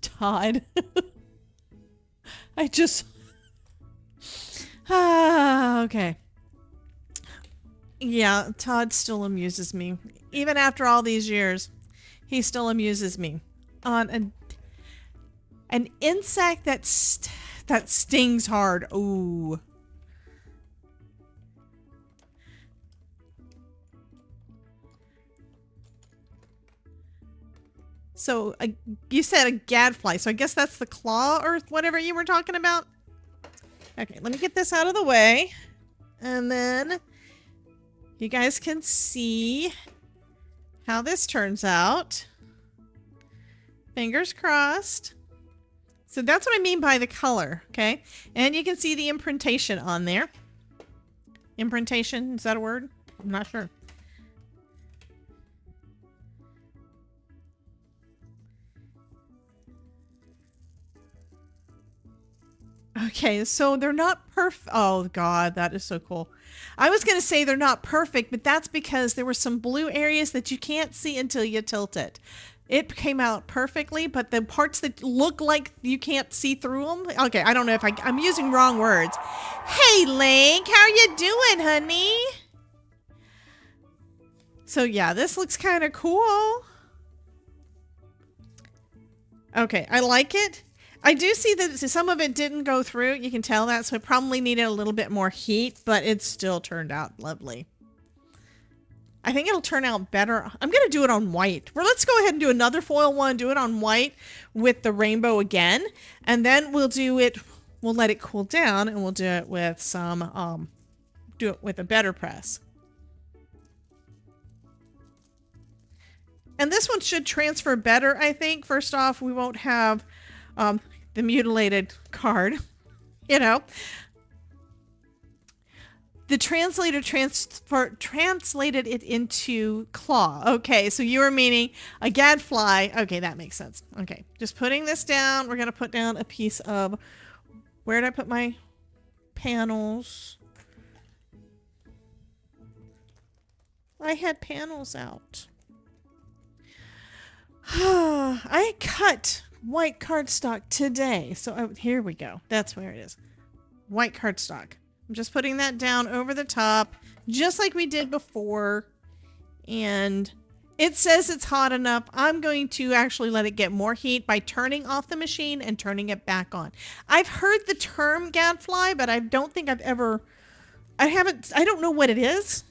Todd. I just... okay. Yeah, Todd still amuses me. Even after all these years, he still amuses me. On an insect that stings hard. Ooh. So you said a gadfly, so I guess that's the claw or whatever you were talking about. Okay, let me get this out of the way. And then you guys can see how this turns out. Fingers crossed. So that's what I mean by the color, okay? And you can see the imprintation on there. Imprintation, is that a word? I'm not sure. Okay, so they're not perfect. Oh, God, that is so cool. I was going to say they're not perfect, but that's because there were some blue areas that you can't see until you tilt it. It came out perfectly, but the parts that look like you can't see through them. Okay, I don't know if I'm using wrong words. Hey, Link, how are you doing, honey? So, yeah, this looks kind of cool. Okay, I like it. I do see that some of it didn't go through. You can tell that, so it probably needed a little bit more heat, but it still turned out lovely. I think it'll turn out better. I'm going to do it on white. Well, let's go ahead and do another foil one, do it on white with the rainbow again, and then we'll do it, we'll let it cool down, and we'll do it with some, do it with a better press. And this one should transfer better, I think. First off, we won't have the mutilated card, you know. The translator translated it into claw. Okay, so you were meaning a gadfly. Okay, that makes sense. Okay, just putting this down. We're going to put down a piece of... Where did I put my... panels. I had panels out. I cut white cardstock today. So here we go. That's where it is. White cardstock. I'm just putting that down over the top, just like we did before. And it says it's hot enough. I'm going to actually let it get more heat by turning off the machine and turning it back on. I've heard the term gadfly, but I don't think I've ever, I don't know what it is.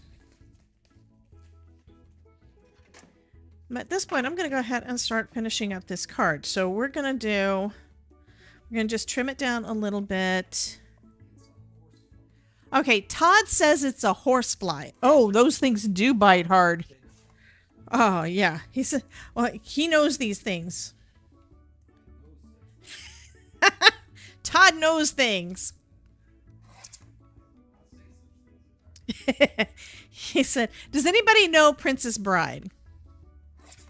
But at this point, I'm going to go ahead and start finishing up this card. So we're going to just trim it down a little bit. Okay, Todd says it's a horsefly. Oh, those things do bite hard. Oh, yeah. He said, well, he knows these things. Todd knows things. He said, does anybody know Princess Bride?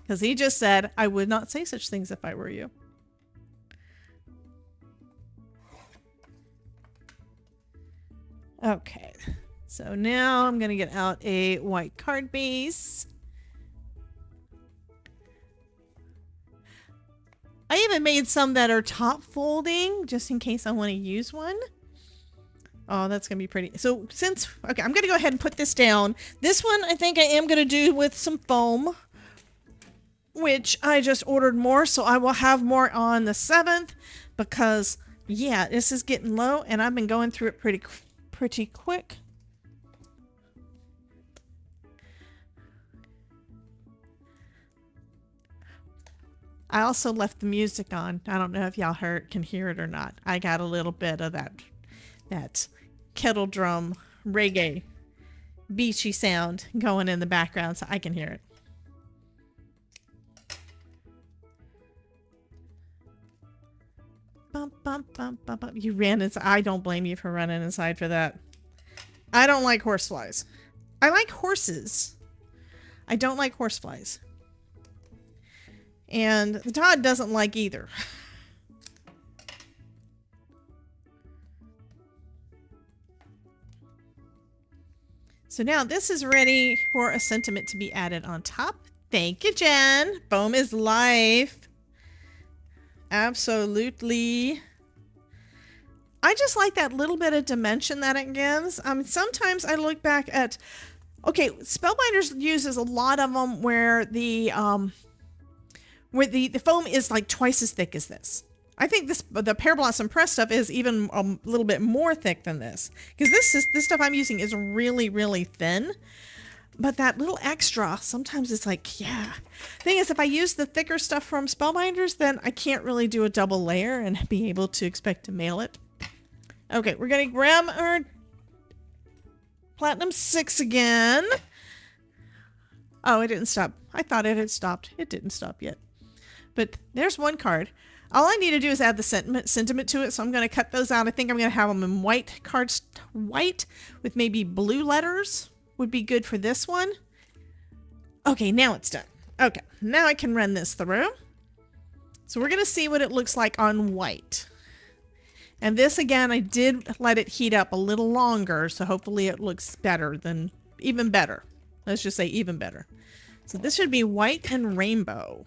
Because he just said, I would not say such things if I were you. Okay, so now I'm going to get out a white card base. I even made some that are top folding just in case I want to use one. Oh, that's going to be pretty. So okay, I'm going to go ahead and put this down. This one I think I am going to do with some foam, which I just ordered more, so I will have more on the 7th because, yeah, this is getting low and I've been going through it pretty quick. I also left the music on. I don't know if y'all can hear it or not. I got a little bit of that kettle drum reggae beachy sound going in the background so I can hear it. Bump, bump, bump, bump, bump. You ran inside. I don't blame you for running inside for that. I don't like horseflies. I like horses. I don't like horseflies. And Todd doesn't like either. So now this is ready for a sentiment to be added on top. Thank you, Jen. Foam is life. Absolutely. I just like that little bit of dimension that it gives. Sometimes I look back at, okay, Spellbinders uses a lot of them where the foam is like twice as thick as this. I think the Pear Blossom Press stuff is even a little bit more thick than this, because this stuff I'm using is really, really thin. But that little extra, sometimes it's like, yeah. Thing is, if I use the thicker stuff from Spellbinders, then I can't really do a double layer and be able to expect to mail it. Okay, we're going to grab our Platinum 6 again. Oh, it didn't stop. I thought it had stopped. It didn't stop yet. But there's one card. All I need to do is add the sentiment to it, so I'm going to cut those out. I think I'm going to have them in white cards, white with maybe blue letters. Would be good for this one. Okay, now it's done. Okay, now I can run this through. So we're going to see what it looks like on white. And this, again, I did let it heat up a little longer, so hopefully it looks better than, even better. Let's just say even better. So this should be white and rainbow.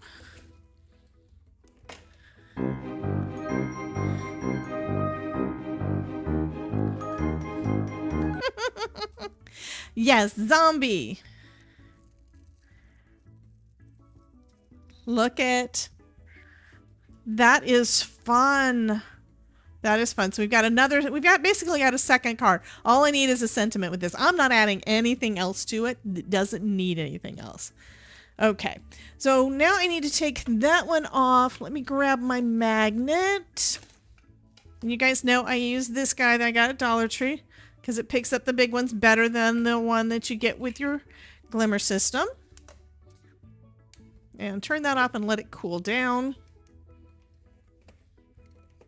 Yes, zombie. Look at that. Is fun. That is fun. So we've basically got a second card. All I need is a sentiment with this. I'm not adding anything else to it. It doesn't need anything else. Okay, so now I need to take that one off. Let me grab my magnet. And you guys know I use this guy that I got at Dollar Tree because it picks up the big ones better than the one that you get with your Glimmer system. And turn that off and let it cool down.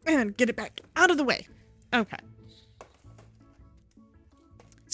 And get it back out of the way. Okay.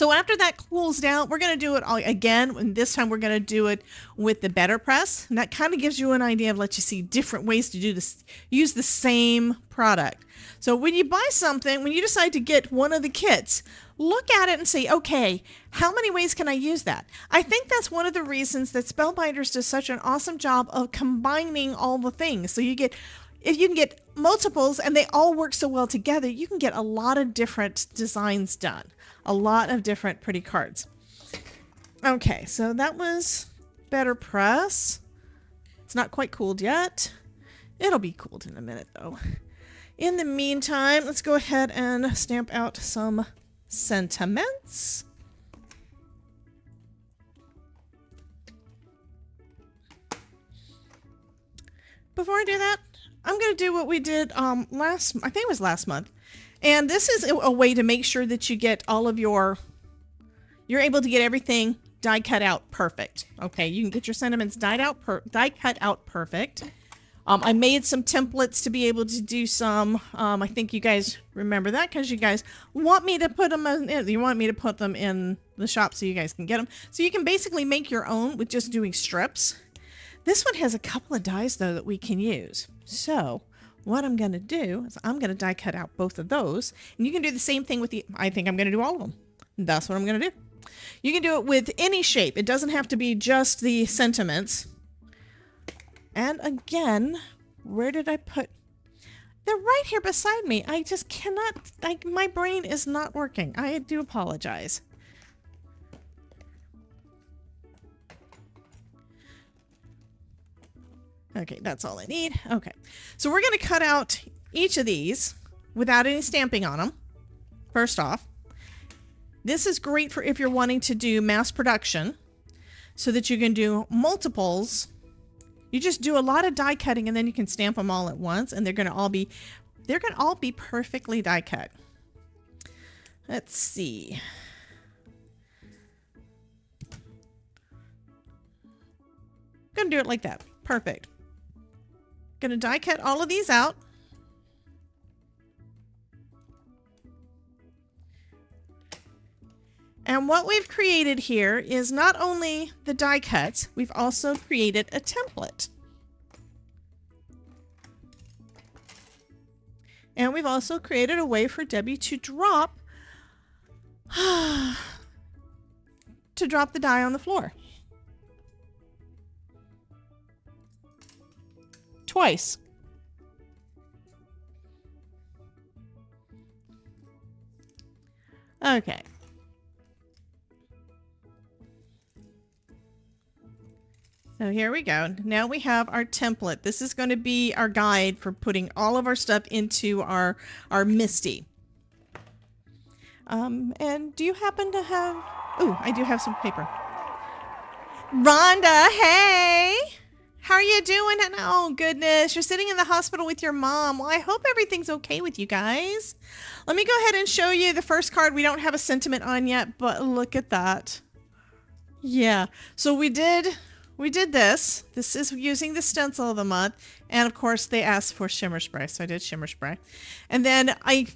So after that cools down, we're going to do it all again. And this time we're going to do it with the better press. And that kind of gives you an idea of, let you see different ways to do this, use the same product. So when you buy something, when you decide to get one of the kits, look at it and say, okay, how many ways can I use that? I think that's one of the reasons that Spellbinders does such an awesome job of combining all the things. So you get, if you can get multiples and they all work so well together, you can get a lot of different designs done. A lot of different pretty cards. Okay, so that was better press. It's not quite cooled yet. It'll be cooled in a minute though. In the meantime, let's go ahead and stamp out some sentiments. Before I do that, I'm going to do what we did I think it was last month. And this is a way to make sure that you get all of you're able to get everything die cut out perfect. Okay, you can get your sentiments die cut out perfect. I made some templates to be able to do some. I think you guys remember that because you guys want me to put them in, you want me to put them in the shop so you guys can get them. So you can basically make your own with just doing strips. This one has a couple of dies though that we can use. So what I'm going to do is I'm going to die cut out both of those. And you can do the same thing with the, I think I'm going to do all of them. That's what I'm going to do. You can do it with any shape. It doesn't have to be just the sentiments. And again, where did I put? They're right here beside me. I just cannot, my brain is not working. I do apologize. Okay, that's all I need. Okay, so we're going to cut out each of these without any stamping on them. First off, this is great for if you're wanting to do mass production so that you can do multiples. You just do a lot of die cutting and then you can stamp them all at once and they're going to all be perfectly die cut. Let's see. I'm going to do it like that. Perfect. Gonna die cut all of these out. And what we've created here is not only the die cuts, we've also created a template. And we've also created a way for Debbie to drop the die on the floor. Twice. Okay. So here we go. Now we have our template. This is going to be our guide for putting all of our stuff into our Misty. And do you happen to have... Oh, I do have some paper. Rhonda, hey! How are you doing? Oh, goodness. You're sitting in the hospital with your mom. Well, I hope everything's okay with you guys. Let me go ahead and show you the first card. We don't have a sentiment on yet, but look at that. Yeah. So we did this. This is using the stencil of the month. And of course, they asked for shimmer spray. So I did shimmer spray. And then I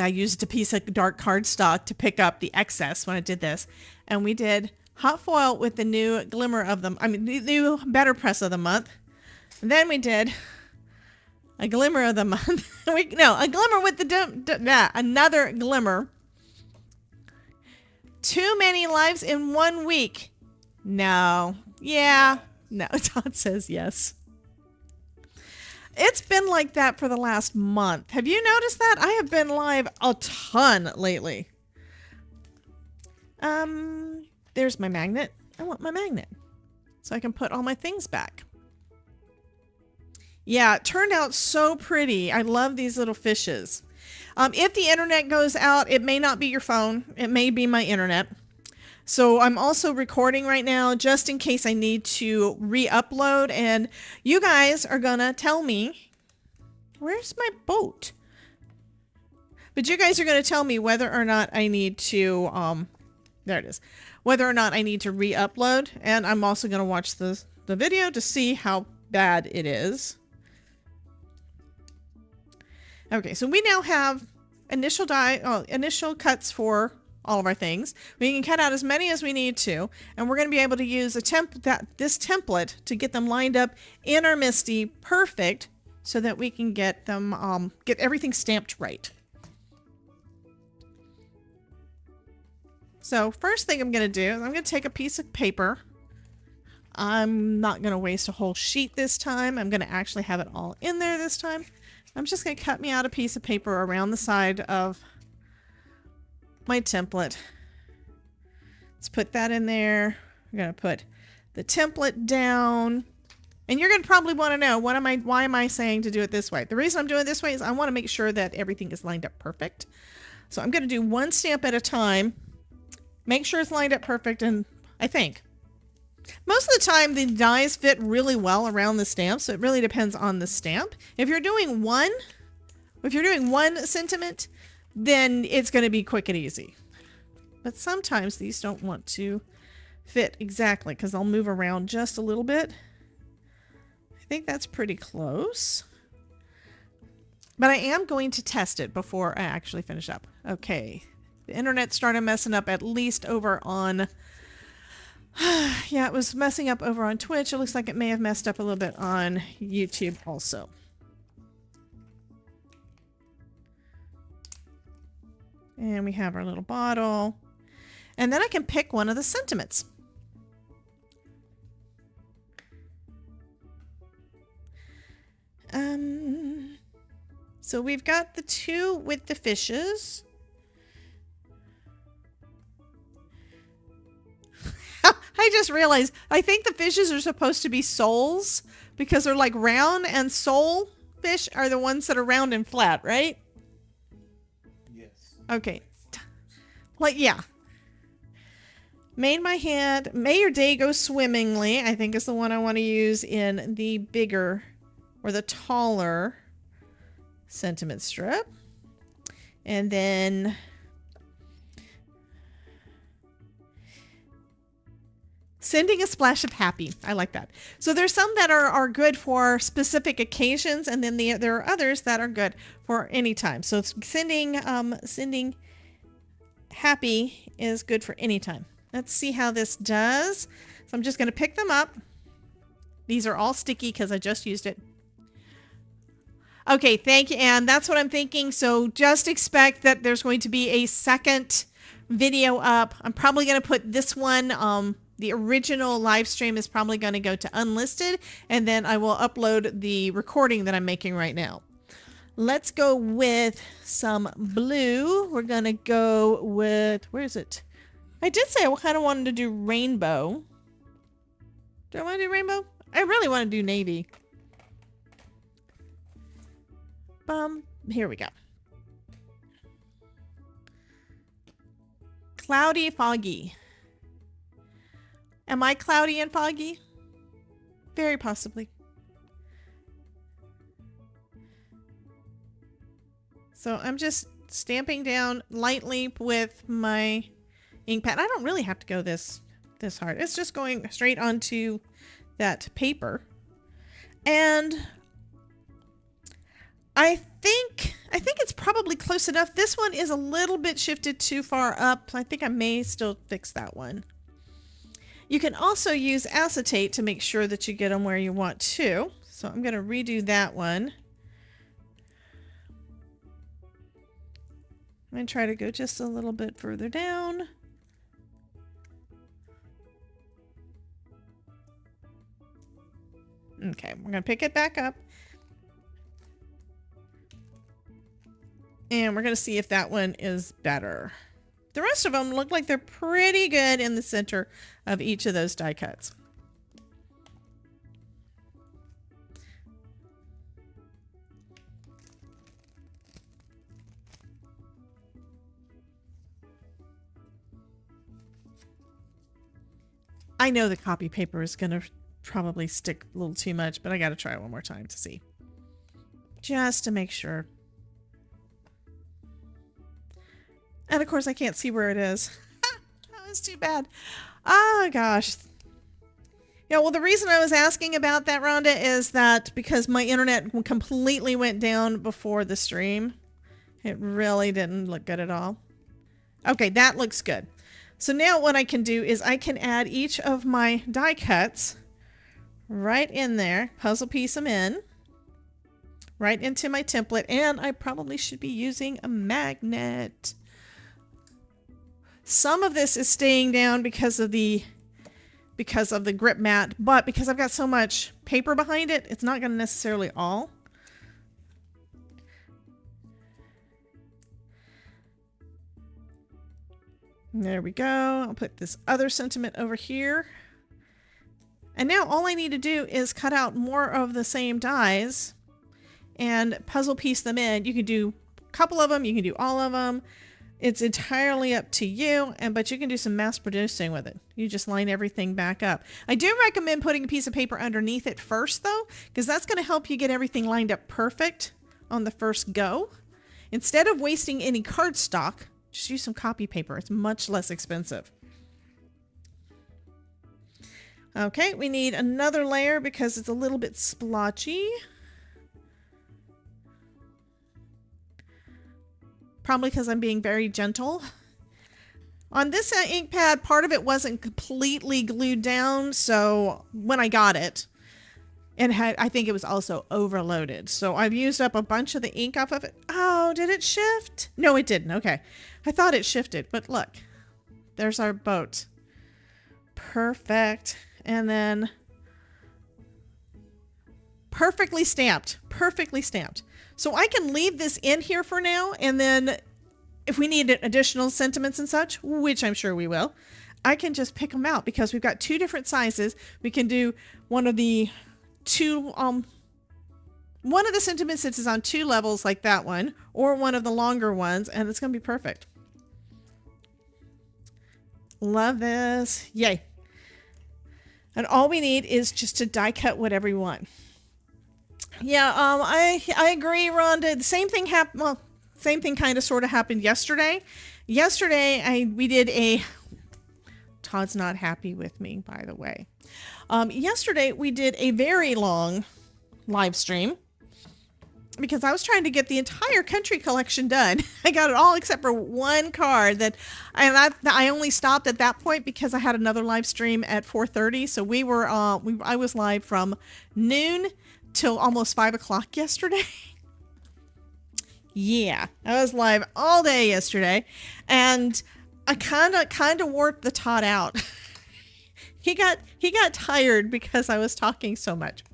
used a piece of dark cardstock to pick up the excess when I did this. And we did hot foil with the new Glimmer of the new better press of the month. And then we did a Glimmer of the month. A Glimmer with the another Glimmer. Too many lives in 1 week. No. Yeah. No. Todd says yes. It's been like that for the last month. Have you noticed that? I have been live a ton lately. There's my magnet. I want my magnet so I can put all my things back. Yeah, it turned out so pretty. I love these little fishes. If the internet goes out, it may not be your phone. It may be my internet. So I'm also recording right now just in case I need to re-upload. And you guys are going to tell me, where's my boat? But you guys are going to tell me whether or not I need to, there it is. Whether or not I need to re-upload. And I'm also going to watch the video to see how bad it is. Okay, so we now have initial cuts for all of our things. We can cut out as many as we need to, and we're going to be able to use this template to get them lined up in our MISTI perfect so that we can get them, get everything stamped right. So first thing I'm going to do is I'm going to take a piece of paper. I'm not going to waste a whole sheet this time. I'm going to actually have it all in there this time. I'm just going to cut me out a piece of paper around the side of my template. Let's put that in there. I'm going to put the template down. And you're going to probably want to know, why am I saying to do it this way? The reason I'm doing it this way is I want to make sure that everything is lined up perfect. So I'm going to do one stamp at a time. Make sure it's lined up perfect, and I think most of the time the dies fit really well around the stamp, so it really depends on the stamp. If you're doing one sentiment, then it's going to be quick and easy. But sometimes these don't want to fit exactly because they'll move around just a little bit. I think that's pretty close. But I am going to test it before I actually finish up. Okay. The internet started messing up at least over on... yeah, it was messing up over on Twitch. It looks like it may have messed up a little bit on YouTube also. And we have our little bottle. And then I can pick one of the sentiments. So we've got the two with the fishes. I just realized, I think the fishes are supposed to be souls because they're like round, and soul fish are the ones that are round and flat, right? Yes. Okay. Like, yeah. May your day go swimmingly, I think is the one I want to use in the bigger or the taller sentiment strip. And then sending a splash of happy. I like that. So there's some that are good for specific occasions, and then there are others that are good for any time. So sending happy is good for any time. Let's see how this does. So I'm just going to pick them up. These are all sticky because I just used it. Okay, thank you, Anne. That's what I'm thinking. So just expect that there's going to be a second video up. I'm probably going to put this one, the original live stream is probably going to go to unlisted, and then I will upload the recording that I'm making right now. Let's go with some blue. We're going to go with, where is it? I did say I kind of wanted to do rainbow. Do I want to do rainbow? I really want to do navy. Here we go. Cloudy, foggy. Am I cloudy and foggy? Very possibly. So I'm just stamping down lightly with my ink pad. I don't really have to go this hard. It's just going straight onto that paper. And I think it's probably close enough. This one is a little bit shifted too far up. I think I may still fix that one. You can also use acetate to make sure that you get them where you want to. So I'm going to redo that one. I'm going to try to go just a little bit further down. Okay, we're going to pick it back up. And we're going to see if that one is better. The rest of them look like they're pretty good in the center of each of those die cuts. I know the copy paper is going to probably stick a little too much, but I got to try one more time to see. Just to make sure. And of course I can't see where it is. That was too bad. Oh gosh. Yeah, well, the reason I was asking about that, Rhonda, is that because my internet completely went down before the stream. It really didn't look good at all. Okay, that looks good. So now what I can do is I can add each of my die cuts right in there, puzzle piece them in, right into my template, and I probably should be using a magnet. Some of this is staying down because of the grip mat, but because I've got so much paper behind it, it's not going to necessarily all. There we go. I'll put this other sentiment over here. And now all I need to do is cut out more of the same dies and puzzle piece them in. You can do a couple of them, you can do all of them. It's entirely up to you, but you can do some mass producing with it. You just line everything back up. I do recommend putting a piece of paper underneath it first though, because that's going to help you get everything lined up perfect on the first go. Instead of wasting any cardstock, just use some copy paper. It's much less expensive. Okay, we need another layer because it's a little bit splotchy. Probably because I'm being very gentle. On this ink pad, part of it wasn't completely glued down, so when I got it, I think it was also overloaded. So I've used up a bunch of the ink off of it. Oh, did it shift? No, it didn't. Okay. I thought it shifted, but look, there's our boat. Perfect. And then perfectly stamped, perfectly stamped. So I can leave this in here for now. And then if we need additional sentiments and such, which I'm sure we will, I can just pick them out because we've got two different sizes. We can do one of the sentiments that is on 2 levels like that one, or one of the longer ones, and it's going to be perfect. Love this. Yay. And all we need is just to die cut whatever we want. Yeah, I agree, Rhonda. The same thing happened. Well, same thing kind of sort of happened yesterday. We did a... Todd's not happy with me, by the way. Yesterday we did a very long live stream because I was trying to get the entire country collection done. I got it all except for one card I only stopped at that point because I had another live stream at 4:30. So I was live from noon till almost 5 o'clock yesterday. Yeah, I was live all day yesterday, and I kind of wore the Todd out. He got tired because I was talking so much.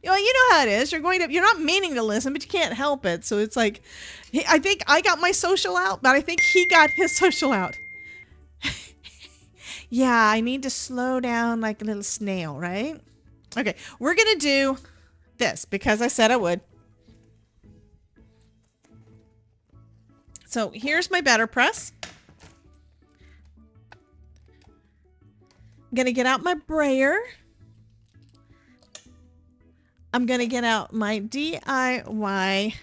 You know how it is. You're not meaning to listen, but you can't help it. So it's like, I think I got my social out, but I think he got his social out. Yeah, I need to slow down like a little snail, right? Okay, we're going to do this because I said I would. So here's my batter press. I'm going to get out my brayer. I'm going to get out my DIY,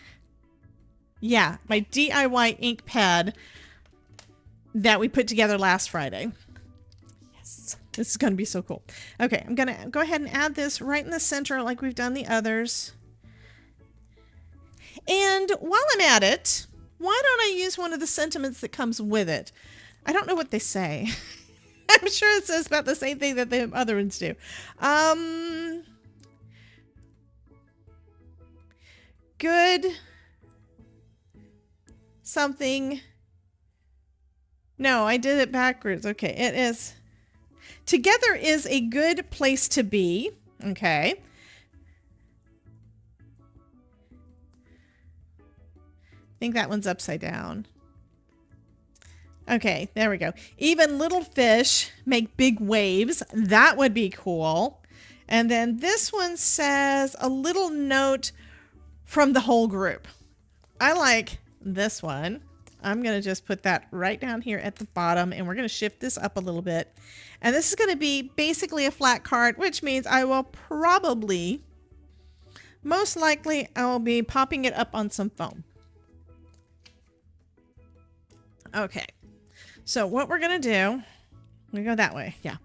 my DIY ink pad that we put together last Friday. Yes, this is going to be so cool. Okay, I'm going to go ahead and add this right in the center like we've done the others. And while I'm at it, why don't I use one of the sentiments that comes with it? I don't know what they say. I'm sure it says about the same thing that the other ones do. Good something. No, I did it backwards. Okay, it is. Together is a good place to be. Okay. I think that one's upside down. Okay, there we go. Even little fish make big waves. That would be cool. And then this one says a little note from the whole group. I like this one. I'm going to just put that right down here at the bottom, and we're going to shift this up a little bit. And this is going to be basically a flat card, which means I will probably, most likely, I will be popping it up on some foam. Okay. So what we're going to do, we go that way. Yeah.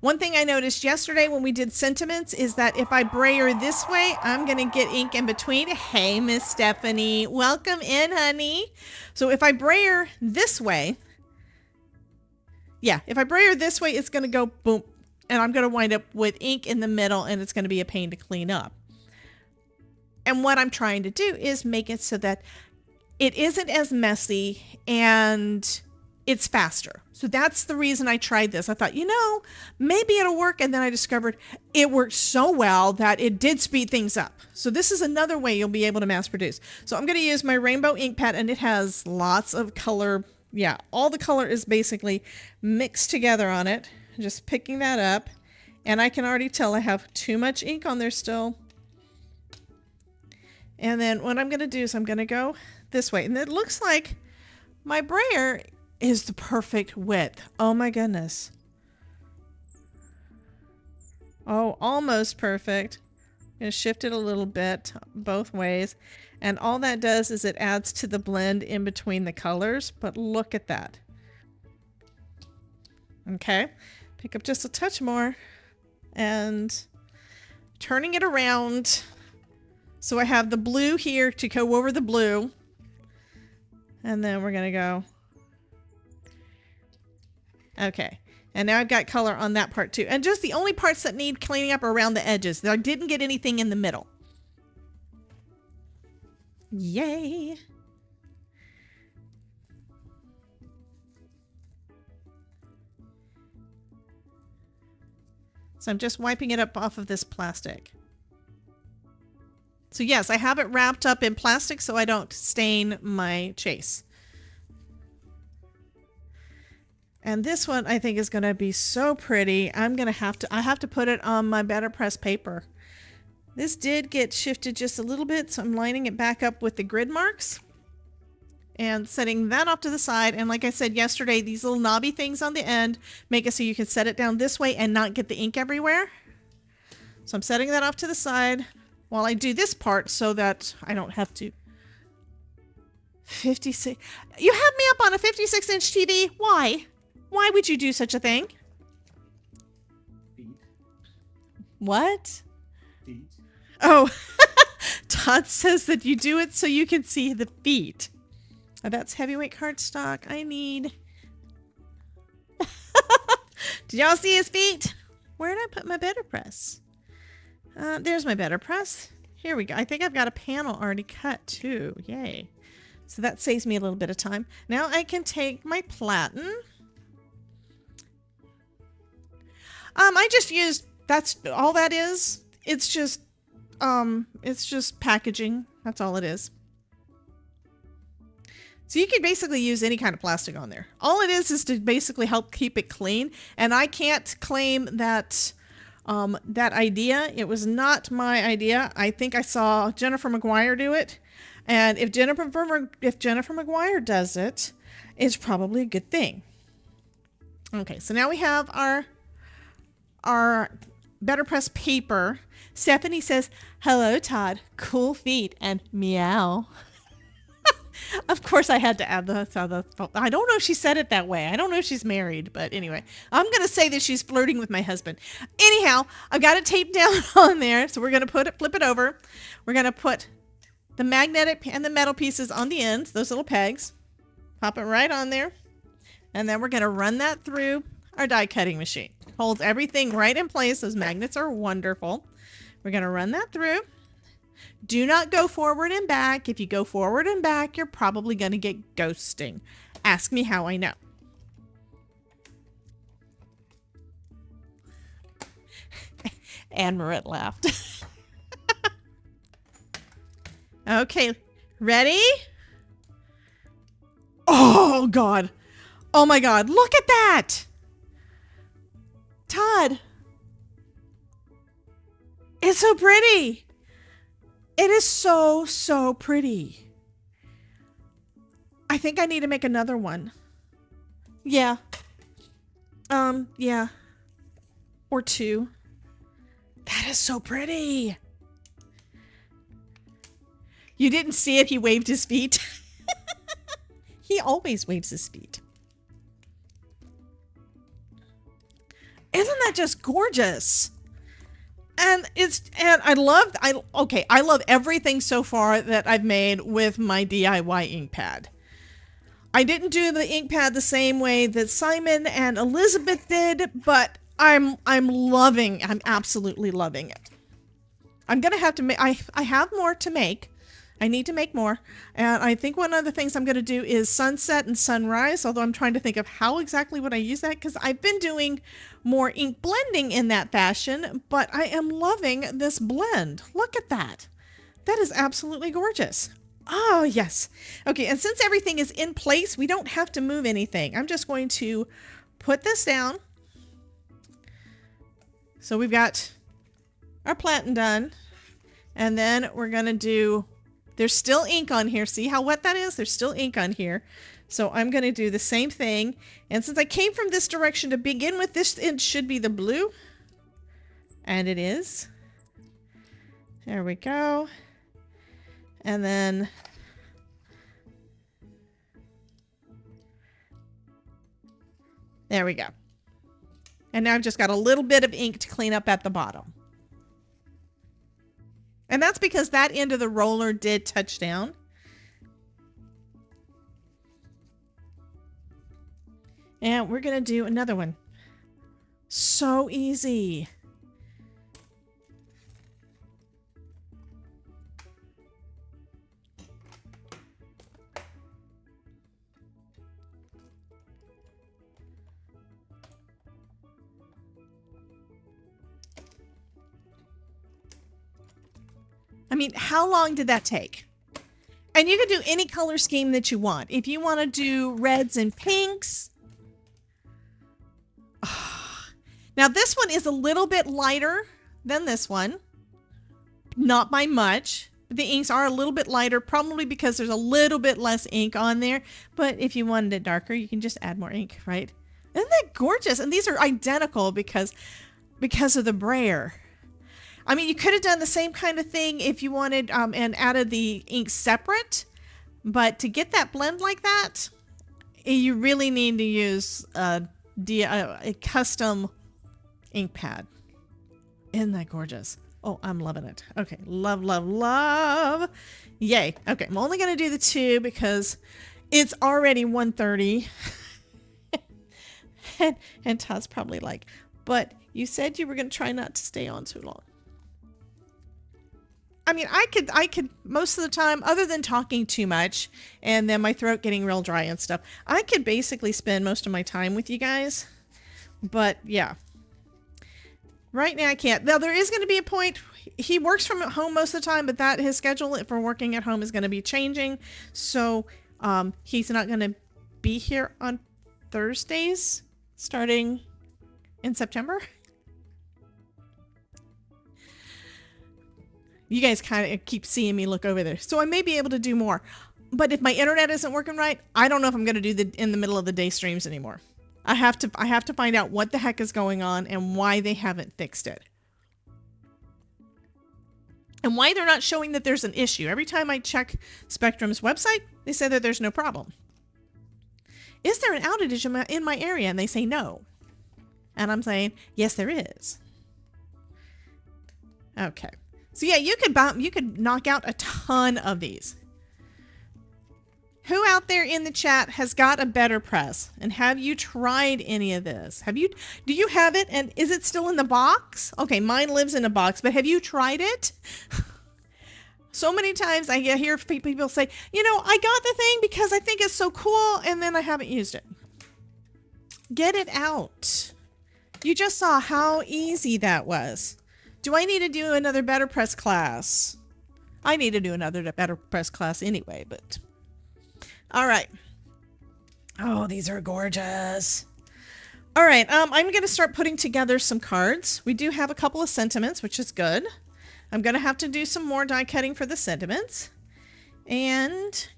One thing I noticed yesterday when we did sentiments is that if I brayer this way, I'm going to get ink in between. Hey, Miss Stephanie, welcome in, honey. So if I brayer this way, Yeah, if I brayer this way, it's going to go boom. And I'm going to wind up with ink in the middle, and it's going to be a pain to clean up. And what I'm trying to do is make it so that it isn't as messy and it's faster. So that's the reason I tried this. I thought, you know, maybe it'll work. And then I discovered it worked so well that it did speed things up. So this is another way you'll be able to mass produce. So I'm going to use my rainbow ink pad, and it has lots of color. Yeah, all the color is basically mixed together on it. Just picking that up. And I can already tell I have too much ink on there still. And then what I'm going to do is I'm going to go this way. And it looks like my brayer is the perfect width. Oh my goodness. Oh, almost perfect. I'm going to shift it a little bit both ways. And all that does is it adds to the blend in between the colors. But look at that. Okay. Pick up just a touch more. And turning it around. So I have the blue here to go over the blue. And then we're going to go. Okay. And now I've got color on that part too. And just the only parts that need cleaning up are around the edges. I didn't get anything in the middle. Yay. So I'm just wiping it up off of this plastic. So yes, I have it wrapped up in plastic so I don't stain my chase. And this one I think is going to be so pretty. I have to put it on my better press paper. This did get shifted just a little bit, so I'm lining it back up with the grid marks and setting that off to the side. And like I said yesterday, these little knobby things on the end make it so you can set it down this way and not get the ink everywhere. So I'm setting that off to the side while I do this part so that I don't have to. 56. You have me up on a 56-inch TV. Why? Why would you do such a thing? Feet. What? Feet. Oh, Todd says that you do it so you can see the feet. Oh, that's heavyweight cardstock. I need. Did y'all see his feet? Where did I put my better press? There's my better press. Here we go. I think I've got a panel already cut too. Yay. So that saves me a little bit of time. Now I can take my platen. I just used, that's all that is. It's just packaging. That's all it is. So you can basically use any kind of plastic on there. All it is to basically help keep it clean. And I can't claim that that idea. It was not my idea. I think I saw Jennifer McGuire do it. And if Jennifer McGuire does it, it's probably a good thing. Okay, so now we have our better press paper. Stephanie says, "Hello, Todd. Cool feet," and meow. Of course, I had to add the. I don't know if she said it that way. I don't know if she's married, but anyway, I'm gonna say that she's flirting with my husband. Anyhow, I've got it taped down on there, so we're gonna flip it over. We're gonna put the magnetic and the metal pieces on the ends, those little pegs. Pop it right on there, and then we're gonna run that through our die cutting machine. Holds everything right in place. Those magnets are wonderful. We're gonna run that through. Do not go forward and back. If you go forward and back, you're probably going to get ghosting. Ask me how I know. And Marit laughed. Okay, ready? Oh, God. Oh, my God. Look at that. Todd. It's so pretty. It is so, so pretty. I think I need to make another one. Yeah. Yeah. Or two. That is so pretty. You didn't see it. He waved his feet. He always waves his feet. Isn't that just gorgeous? And I love everything so far that I've made with my DIY ink pad. I didn't do the ink pad the same way that Simon and Elizabeth did, but I'm absolutely loving it. I'm gonna have to make, I have more to make. I need to make more. And I think one of the things I'm gonna do is sunset and sunrise, although I'm trying to think of how exactly would I use that, because I've been doing more ink blending in that fashion, but I am loving this blend. Look at that. That is absolutely gorgeous. Oh, yes. Okay, and since everything is in place, we don't have to move anything. I'm just going to put this down. So we've got our planting done. And then we're going to do, there's still ink on here. See how wet that is? There's still ink on here. So I'm going to do the same thing. And since I came from this direction to begin with, this it should be the blue. And it is. There we go. And then there we go. And now I've just got a little bit of ink to clean up at the bottom. And that's because that end of the roller did touch down. And we're going to do another one. So easy. I mean, how long did that take? And you can do any color scheme that you want. If you want to do reds and pinks. Now this one is a little bit lighter than this one. Not by much. The inks are a little bit lighter, probably because there's a little bit less ink on there. But if you wanted it darker, you can just add more ink, right? Isn't that gorgeous? And these are identical because of the brayer. I mean, you could have done the same kind of thing if you wanted and added the ink separate. But to get that blend like that, you really need to use a custom ink pad. Isn't that gorgeous? Oh, I'm loving it. Okay, love, love, love. Yay. Okay, I'm only going to do the 2 because it's already 1:30. and Todd's probably like, but you said you were going to try not to stay on too long. I mean, I could most of the time, other than talking too much and then my throat getting real dry and stuff, I could basically spend most of my time with you guys. But yeah, right now I can't. Now there is going to be a point. He works from home most of the time, but that his schedule for working at home is going to be changing. So he's not going to be here on Thursdays starting in September. You guys kind of keep seeing me look over there. So I may be able to do more. But if my internet isn't working right, I don't know if I'm going to do the in the middle of the day streams anymore. I have to find out what the heck is going on and why they haven't fixed it. And why they're not showing that there's an issue. Every time I check Spectrum's website, they say that there's no problem. Is there an outage in my area? And they say no. And I'm saying, yes, there is. Okay. So yeah, you could knock out a ton of these. Who out there in the chat has got a better press? And have you tried any of this? Do you have it? And is it still in the box? Okay, mine lives in a box, but have you tried it? So many times I hear people say, you know, I got the thing because I think it's so cool, and then I haven't used it. Get it out. You just saw how easy that was. Do I need to do another better press class? I need to do another better press class anyway, but... All right. Oh, these are gorgeous. All right, I'm going to start putting together some cards. We do have a couple of sentiments, which is good. I'm going to have to do some more die cutting for the sentiments. And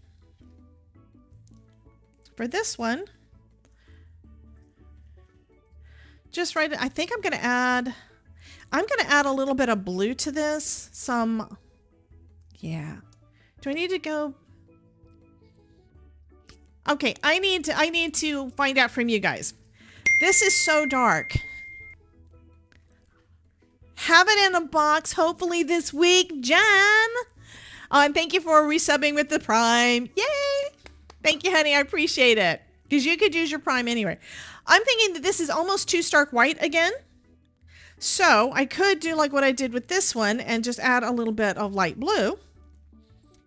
for this one, just right, I think I'm going to add a little bit of blue to this. Yeah. Do I need to go? Okay, I need to find out from you guys. This is so dark. Have it in a box, hopefully this week, Jen. And thank you for resubbing with the Prime. Yay! Thank you, honey. I appreciate it. Because you could use your prime anyway. I'm thinking that this is almost too stark white again. So I could do like what I did with this one and just add a little bit of light blue.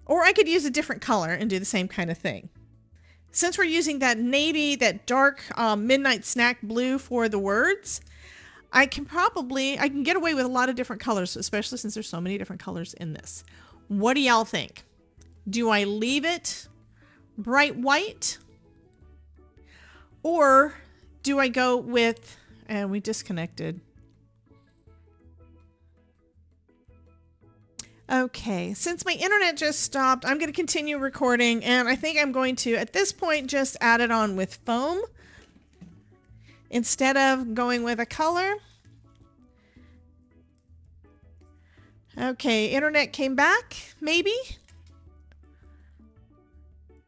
Or I could use a different color and do the same kind of thing. Since we're using that navy, that dark midnight snack blue for the words, I can get away with a lot of different colors, especially since there's so many different colors in this. What do y'all think? Do I leave it bright white? Or do I go with, and we disconnected. Okay, since my internet just stopped, I'm going to continue recording, and I think I'm going to, at this point, just add it on with foam instead of going with a color. Okay, internet came back, maybe?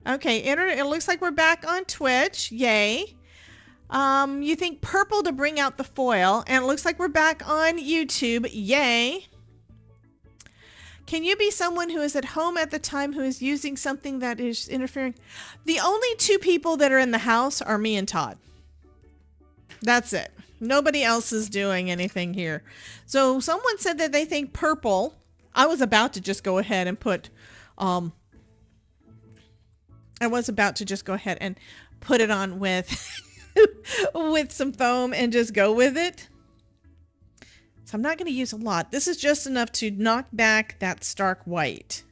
Okay, internet, it looks like we're back on Twitch, yay. You think purple to bring out the foil, and it looks like we're back on YouTube, yay. Can you be someone who is at home at the time who is using something that is interfering? The only two people that are in the house are me and Todd. That's it. Nobody else is doing anything here. So someone said that they think purple. I was about to just go ahead and put, I was about to just go ahead and put it on with, with some foam and just go with it. So I'm not going to use a lot. This is just enough to knock back that stark white.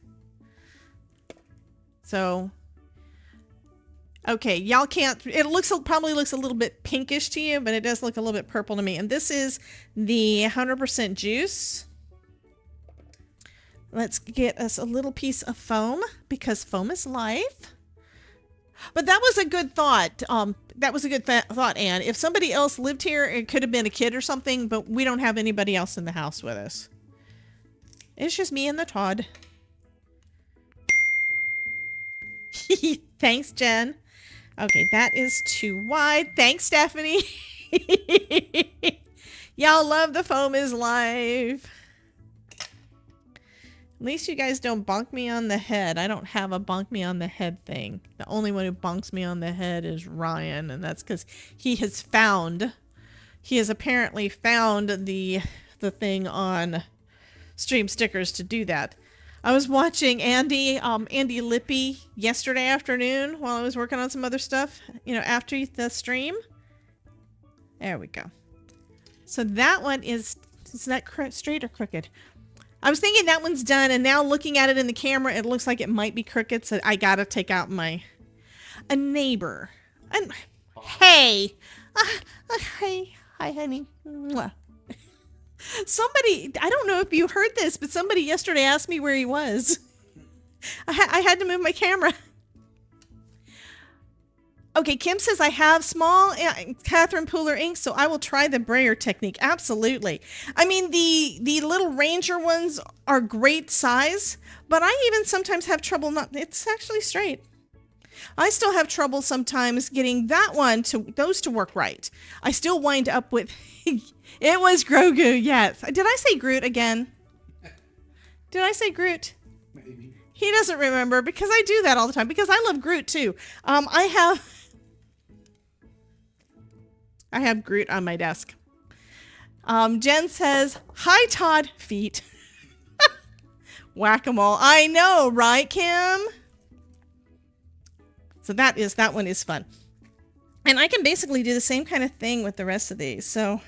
So, okay, y'all can't, it probably looks a little bit pinkish to you, but it does look a little bit purple to me. And this is the 100% juice. Let's get us a little piece of foam because foam is life. But that was a good thought. That was a good thought, Anne. If somebody else lived here, it could have been a kid or something, but we don't have anybody else in the house with us. It's just me and the Todd. Thanks, Jen. Okay, that is too wide. Thanks, Stephanie. Y'all love the foam is live. At least you guys don't bonk me on the head. I don't have a bonk me on the head thing. The only one who bonks me on the head is Ryan, and that's because he has apparently found the thing on Stream Stickers to do that. I was watching Andy Lippy yesterday afternoon while I was working on some other stuff, after the stream. There we go. So that one is that straight or crooked? I was thinking that one's done, and now looking at it in the camera, it looks like it might be crooked, so I gotta take out a neighbor. And hey, hey, hi, honey. Mwah. Somebody, I don't know if you heard this, but somebody yesterday asked me where he was. I had to move my camera. Okay, Kim says I have small Catherine Pooler ink, so I will try the brayer technique. Absolutely. I mean, the little Ranger ones are great size, but I even sometimes have trouble it's actually straight. I still have trouble sometimes getting those to work right. I still wind up with, it was Grogu, yes. Did I say Groot again? Did I say Groot? Maybe. He doesn't remember because I do that all the time because I love Groot too. I have Groot on my desk. Jen says, hi, Todd. Feet. Whack-a-mole. I know, right, Kim? So that one is fun. And I can basically do the same kind of thing with the rest of these. So,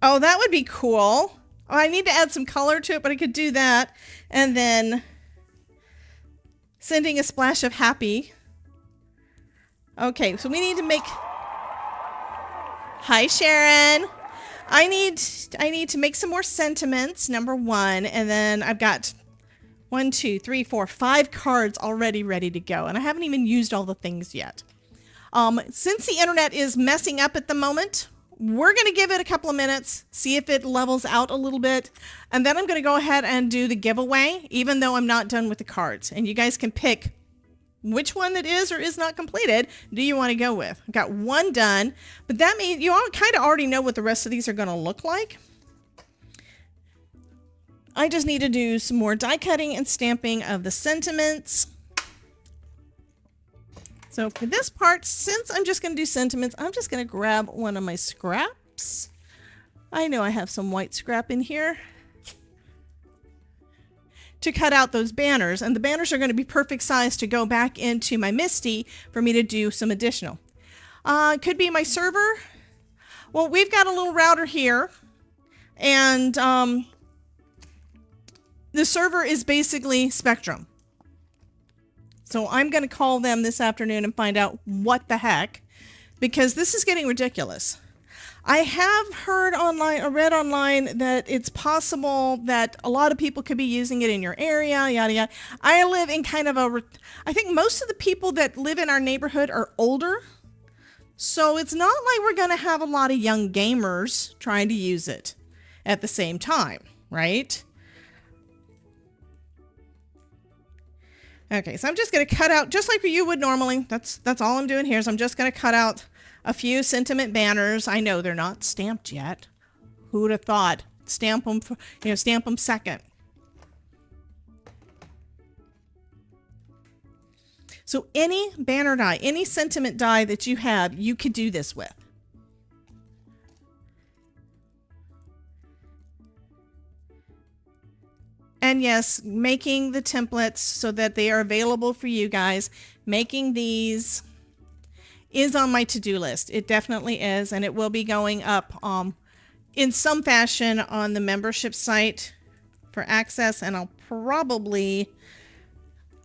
oh, that would be cool. Oh, I need to add some color to it, but I could do that. And then sending a splash of happy. Okay, so we need to make... Hi, Sharon. I need to make some more sentiments, number one. And then I've got 1, 2, 3, 4, 5 cards already ready to go. And I haven't even used all the things yet. Since the internet is messing up at the moment, we're going to give it a couple of minutes, see if it levels out a little bit. And then I'm going to go ahead and do the giveaway, even though I'm not done with the cards. And you guys can pick which one that is or is not completed do you want to go with. I've got one done, but that means you all kind of already know what the rest of these are going to look like. I just need to do some more die cutting and stamping of the sentiments. So for this part, since I'm just going to do sentiments, I'm just going to grab one of my scraps. I know I have some white scrap in here to cut out those banners, and the banners are going to be perfect size to go back into my Misty for me to do some additional. Could be my server. Well, we've got a little router here, and the server is basically Spectrum. So I'm going to call them this afternoon and find out what the heck, because this is getting ridiculous. I have heard online or read online that it's possible that a lot of people could be using it in your area, yada, yada. I live in kind of I think most of the people that live in our neighborhood are older. So it's not like we're going to have a lot of young gamers trying to use it at the same time, right? Okay, so I'm just going to cut out, just like you would normally. That's all I'm doing here is I'm just going to cut out a few sentiment banners. I know they're not stamped yet. Who would have thought? Stamp them, stamp them second. So any banner die, any sentiment die that you have, you could do this with. And yes, making the templates so that they are available for you guys. Making these is on my to-do list. It definitely is, and it will be going up in some fashion on the membership site for access, and I'll probably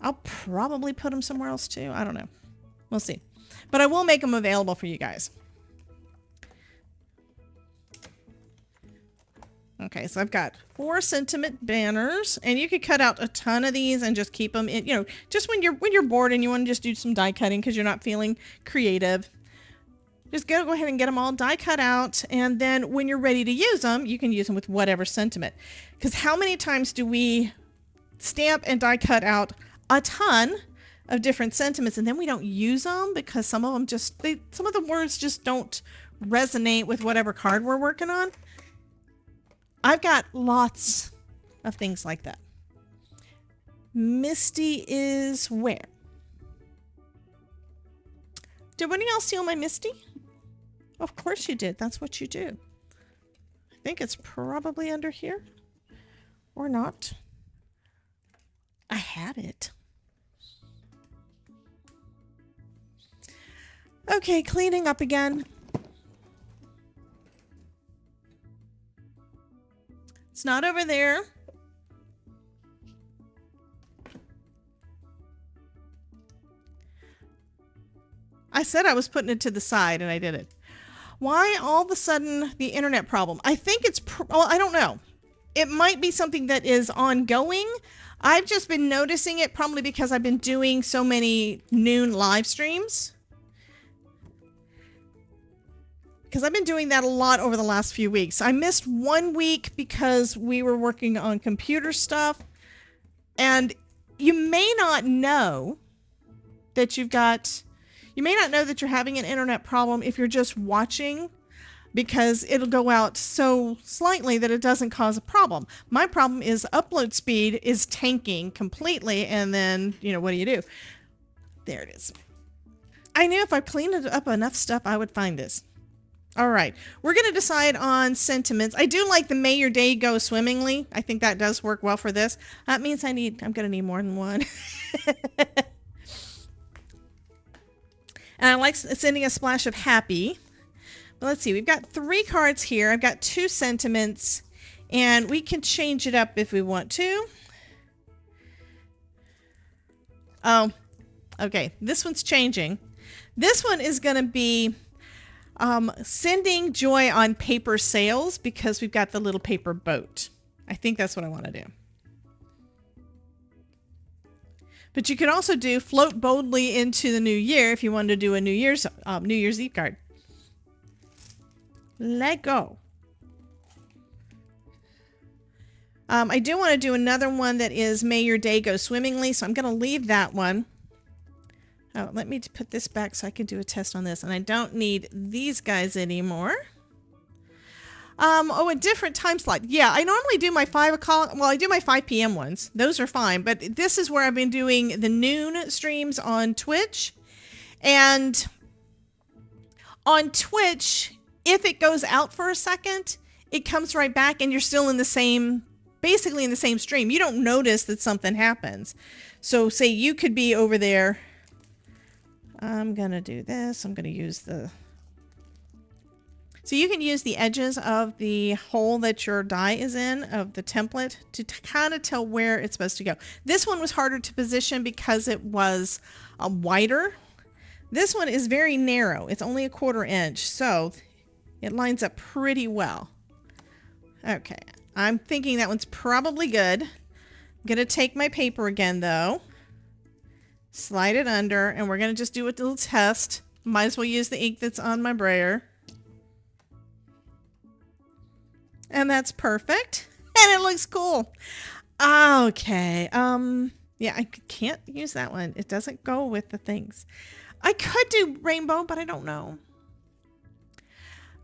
put them somewhere else too. I don't know. We'll see. But I will make them available for you guys. Okay, so I've got 4 sentiment banners, and you could cut out a ton of these and just keep them in, just when you're bored and you want to just do some die cutting because you're not feeling creative. Just go ahead and get them all die cut out, and then when you're ready to use them, you can use them with whatever sentiment. Because how many times do we stamp and die cut out a ton of different sentiments, and then we don't use them because some of them some of the words just don't resonate with whatever card we're working on? I've got lots of things like that. Misty is where? Did one of y'all steal my Misty? Of course you did. That's what you do. I think it's probably under here. Or not. I had it. Okay, cleaning up again. It's not over there. I said I was putting it to the side and I did it. Why all of a sudden the internet problem? I think it's, well, I don't know. It might be something that is ongoing. I've just been noticing it probably because I've been doing so many noon live streams. Because I've been doing that a lot over the last few weeks. I missed 1 week because we were working on computer stuff. And you may not know that you may not know that you're having an internet problem if you're just watching, because it'll go out so slightly that it doesn't cause a problem. My problem is upload speed is tanking completely, and then, what do? There it is. I knew if I cleaned up enough stuff, I would find this. All right, we're going to decide on sentiments. I do like the may your day go swimmingly. I think that does work well for this. That means I'm going to need more than one. And I like sending a splash of happy. But let's see, we've got 3 cards here. I've got 2 sentiments, and we can change it up if we want to. Oh, okay, this one's changing. This one is going to be sending joy on paper sails, because we've got the little paper boat. I think that's what I want to do. But you can also do float boldly into the new year if you wanted to do a New Year's Eve card. Let go. I do want to do another one that is may your day go swimmingly, so I'm going to leave that one. Oh, let me put this back so I can do a test on this. And I don't need these guys anymore. Oh, a different time slot. Yeah, I normally do my 5 o'clock. Well, I do my 5 p.m. ones. Those are fine. But this is where I've been doing the noon streams on Twitch. And on Twitch, if it goes out for a second, it comes right back and you're still in the same, basically in the same stream. You don't notice that something happens. So say you could be over there. I'm going to do this. I'm going to use the... So you can use the edges of the hole that your die is in, of the template, to kind of tell where it's supposed to go. This one was harder to position because it was wider. This one is very narrow. It's only a 1/4 inch, so it lines up pretty well. Okay, I'm thinking that one's probably good. I'm going to take my paper again, though. Slide it under, and we're going to just do a little test. Might as well use the ink that's on my brayer. And that's perfect. And it looks cool. Okay. Yeah, I can't use that one. It doesn't go with the things. I could do rainbow, but I don't know.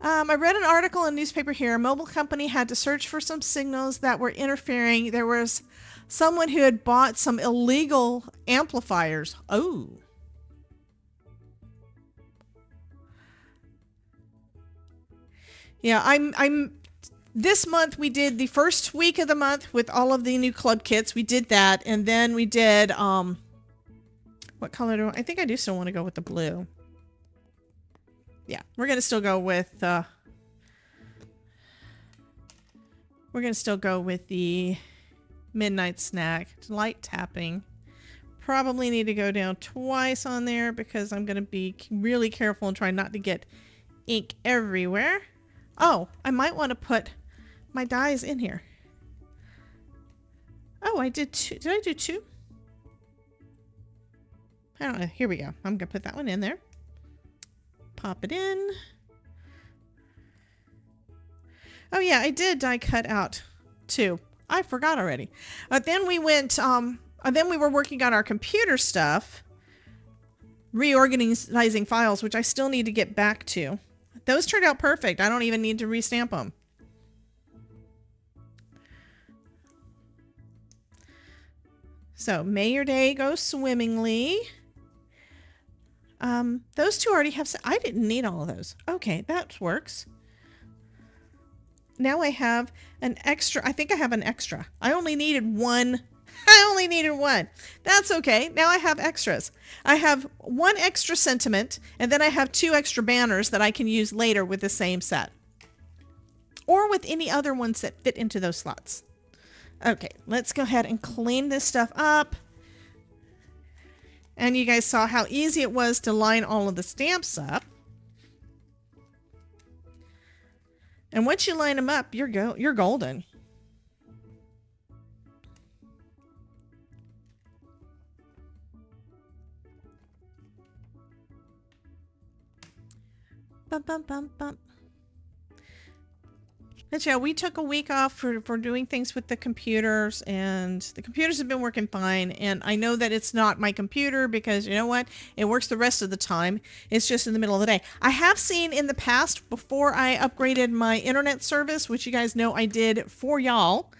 I read an article in a newspaper here. A mobile company had to search for some signals that were interfering. There was someone who had bought some illegal amplifiers. Oh. Yeah, I'm this month we did the first week of the month with all of the new club kits. We did that, and then we did what color do I think I do still want to go with the blue. Yeah, we're gonna still go with the midnight snack. Light tapping. Probably need to go down twice on there because I'm gonna be really careful and try not to get ink everywhere. Oh, I might want to put my dies in here. Oh, I did two. Did I do two? I don't know. Here we go. I'm gonna put that one in there. Pop it in. Oh yeah, I did die cut out two. I forgot already. But then we went, then we were working on our computer stuff, reorganizing files, which I still need to get back to. Those turned out perfect. I don't even need to restamp them. So, may your day go swimmingly. Those two already have... I didn't need all of those. Okay, that works. Now I have an extra... I think I have an extra. I only needed one. I only needed one. That's okay. Now I have extras. I have one extra sentiment, and then I have 2 extra banners that I can use later with the same set. Or with any other ones that fit into those slots. Okay, let's go ahead and clean this stuff up. And you guys saw how easy it was to line all of the stamps up. And once you line them up, you're golden. Bum, bum, bum, bum. But yeah, we took a week off for doing things with the computers, and the computers have been working fine. And I know that it's not my computer because you know what? It works the rest of the time. It's just in the middle of the day. I have seen in the past, before I upgraded my internet service, which you guys know I did for y'all,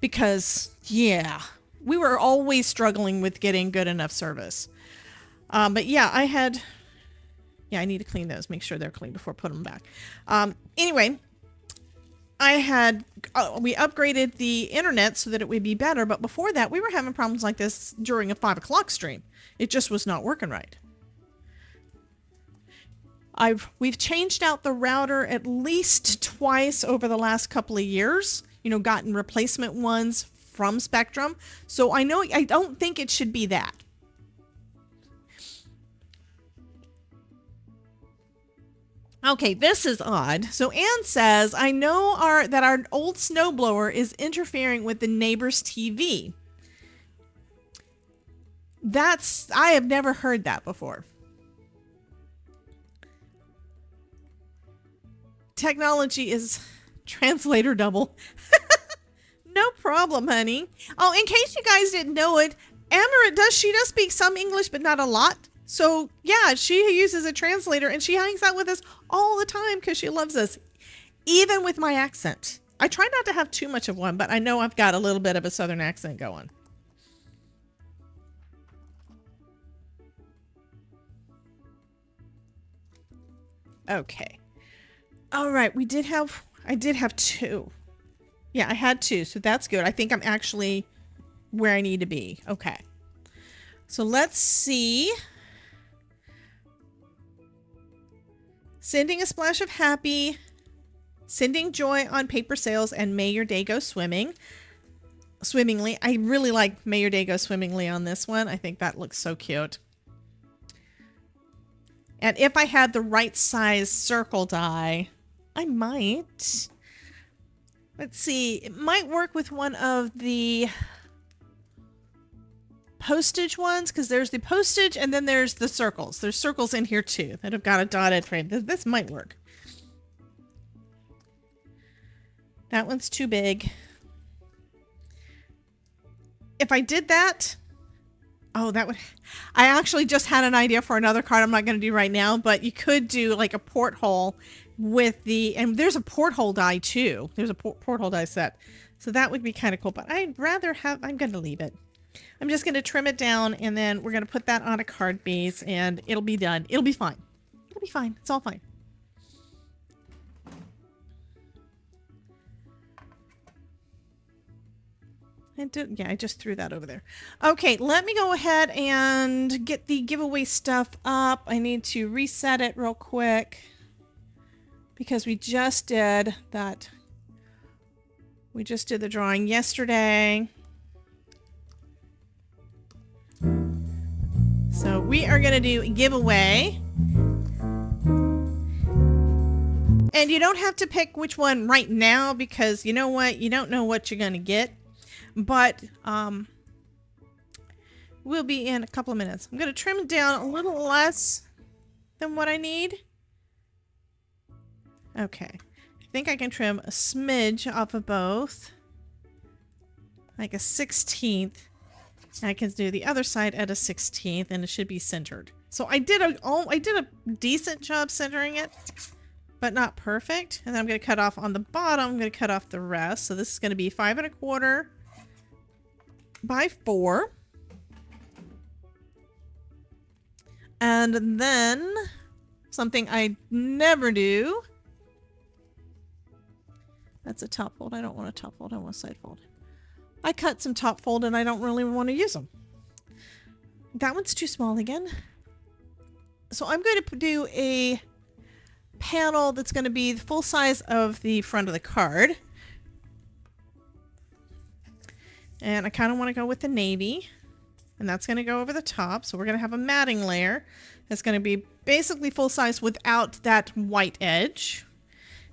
because yeah, we were always struggling with getting good enough service. But yeah, I need to clean those, make sure they're clean before I put them back. Anyway, we upgraded the internet so that it would be better, but before that we were having problems like this during a 5 o'clock stream. It just was not working right. We've changed out the router at least twice over the last couple of years, you know, gotten replacement ones from Spectrum. So I don't think it should be that. Okay, this is odd. So Anne says, I know that our old snowblower is interfering with the neighbor's TV. I have never heard that before. Technology is translator double. No problem, honey. Oh, in case you guys didn't know it, Amber does speak some English, but not a lot. So yeah, she uses a translator and she hangs out with us all the time because she loves us, even with my accent. I try not to have too much of one, but I know I've got a little bit of a southern accent going. Okay. All right. I did have 2. Yeah, I had 2. So that's good. I think I'm actually where I need to be. Okay. So let's see. Sending a splash of happy. Sending joy on paper sails, and may your day go swimmingly. I really like may your day go swimmingly on this one. I think that looks so cute. And if I had the right size circle die, I might. Let's see. It might work with one of the postage ones, because there's the postage and then there's the circles. There's circles in here too that have got a dotted frame. This might work. That one's too big. If I did that, oh, that would, I actually just had an idea for another card I'm not going to do right now, but you could do like a porthole with the, and there's a porthole die too. There's a porthole die set. So that would be kind of cool, but I'd rather have, I'm going to leave it. I'm just going to trim it down, and then we're going to put that on a card base, and it'll be done. It'll be fine. It'll be fine. It's all fine. Yeah, I just threw that over there. Okay, let me go ahead and get the giveaway stuff up. I need to reset it real quick because we just did that. We just did the drawing yesterday. So we are going to do a giveaway. And you don't have to pick which one right now, because you know what? You don't know what you're going to get. But we'll be in a couple of minutes. I'm going to trim it down a little less than what I need. Okay. I think I can trim a smidge off of both. Like a 16th. I can do the other side at a 16th, and it should be centered. So I did a decent job centering it, but not perfect. And then I'm going to cut off on the bottom. I'm going to cut off the rest. So this is going to be 5 1/4 by 4. And then something I never do. That's a top fold. I don't want a top fold. I want a side fold. I cut some top fold and I don't really want to use them. That one's too small again. So I'm going to do a panel that's going to be the full size of the front of the card. And I kind of want to go with the navy, and that's going to go over the top. So we're going to have a matting layer that's going to be basically full size without that white edge.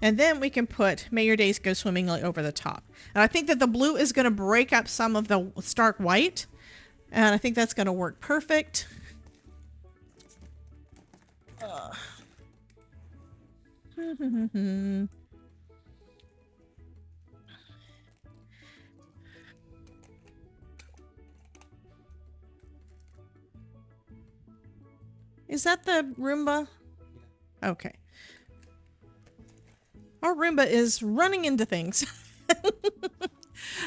And then we can put May Your Days Go Swimmingly over the top. And I think that the blue is going to break up some of the stark white. And I think that's going to work perfect. Is that the Roomba? Okay. Our Roomba is running into things.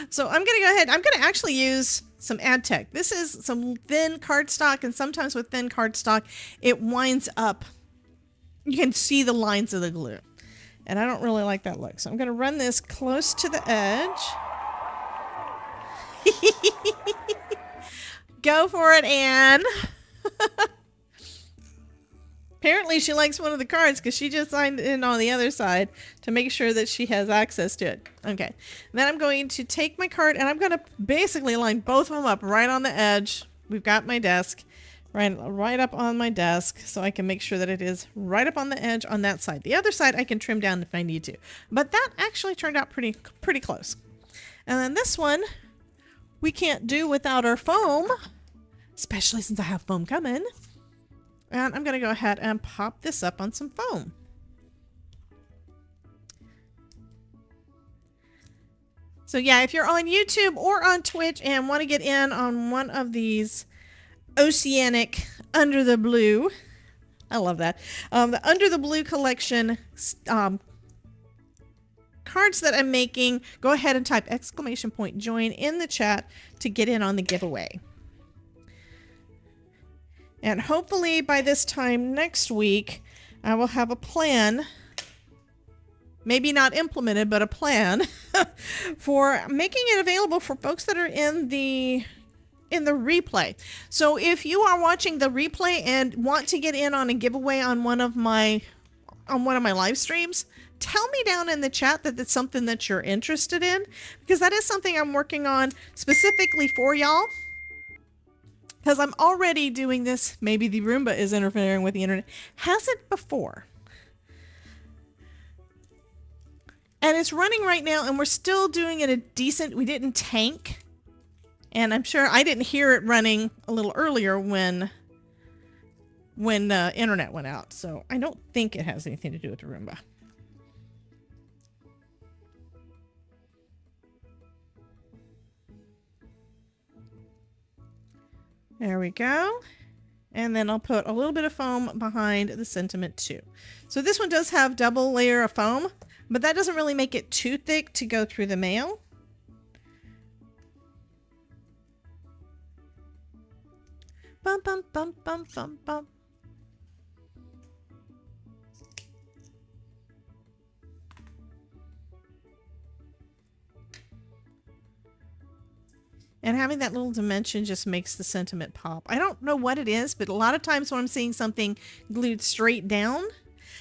So I'm going to go ahead. I'm going to actually use some ad tech. This is some thin cardstock, and sometimes with thin cardstock, it winds up. You can see the lines of the glue. And I don't really like that look. So I'm going to run this close to the edge. Go for it, Anne. Apparently she likes one of the cards because she just signed in on the other side to make sure that she has access to it. Okay. Then I'm going to take my card and I'm going to basically line both of them up right on the edge. We've got my desk right up on my desk, so I can make sure that it is right up on the edge on that side. The other side I can trim down if I need to. But that actually turned out pretty close. And then this one we can't do without our foam, especially since I have foam coming. And I'm going to go ahead and pop this up on some foam. So yeah, if you're on YouTube or on Twitch and want to get in on one of these oceanic Under the Blue, I love that, the Under the Blue collection cards that I'm making, go ahead and type !join in the chat to get in on the giveaway. And hopefully by this time next week, I will have a plan, maybe not implemented, but a plan for making it available for folks that are in the replay. So if you are watching the replay and want to get in on a giveaway on one of my live streams, tell me down in the chat that it's something that you're interested in, because that is something I'm working on specifically for y'all. Because I'm already doing this. Maybe the Roomba is interfering with the internet. Has it before? And it's running right now, and we're still doing it a decent. We didn't tank. And I'm sure I didn't hear it running a little earlier when the internet went out. So I don't think it has anything to do with the Roomba. There we go. And then I'll put a little bit of foam behind the sentiment too. So this one does have double layer of foam, but that doesn't really make it too thick to go through the mail. Bum, bum, bum, bum, bum, bum. And having that little dimension just makes the sentiment pop. I don't know what it is, but a lot of times when I'm seeing something glued straight down,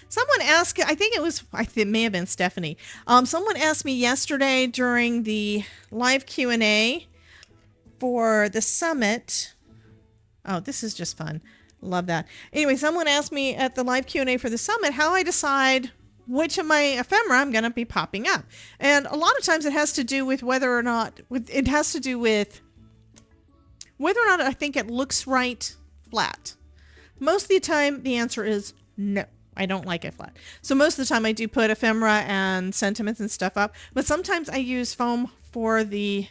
someone asked, I think it may have been Stephanie. Someone asked me yesterday during the live Q&A for the summit. Oh, this is just fun. Love that. Anyway, someone asked me at the live Q&A for the summit how I decide which of my ephemera I'm going to be popping up. And a lot of times it has to do with whether or not I think it looks right flat. Most of the time, the answer is no. I don't like it flat. So most of the time I do put ephemera and sentiments and stuff up, but sometimes I use foam for the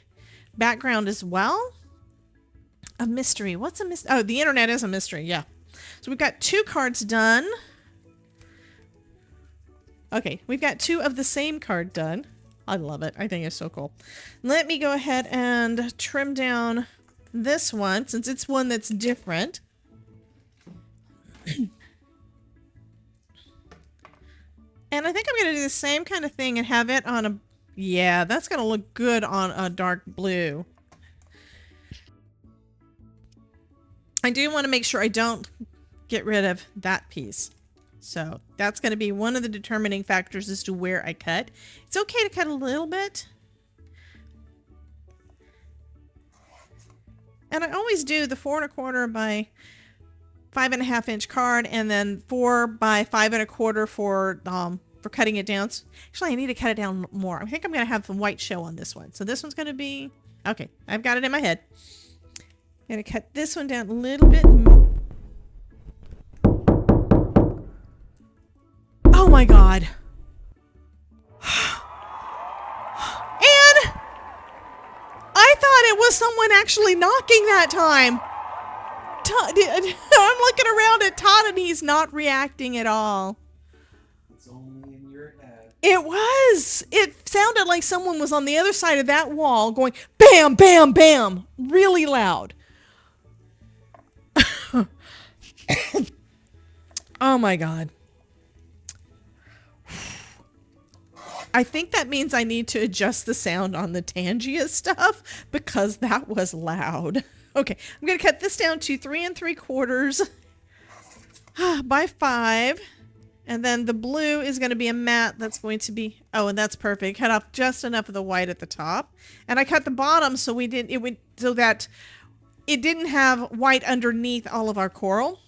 background as well. A mystery. What's a mystery? Oh, the internet is a mystery. Yeah. So we've got 2 cards done. Okay, we've got 2 of the same card done. I love it. I think it's so cool. Let me go ahead and trim down this one, since it's one that's different. And I think I'm going to do the same kind of thing and have it on a... Yeah, that's going to look good on a dark blue. I do want to make sure I don't get rid of that piece. So that's going to be one of the determining factors as to where I cut. It's okay to cut a little bit. And I always do the 4 1/4 by 5 1/2 inch card, and then 4 by 5 1/4 for cutting it down. Actually, I need to cut it down more. I think I'm going to have some white show on this one. So this one's going to be, okay, I've got it in my head. I'm going to cut this one down a little bit more. Oh my God. And I thought it was someone actually knocking that time. I'm looking around at Todd and he's not reacting at all. It's only in your head. It was. It sounded like someone was on the other side of that wall going bam, bam, bam, really loud. Oh my God. I think that means I need to adjust the sound on the Tangia stuff because that was loud. Okay, I'm going to cut this down to 3 3/4 by 5. And then the blue is going to be a matte that's going to be, oh, and that's perfect. Cut off just enough of the white at the top. And I cut the bottom so that it didn't have white underneath all of our coral.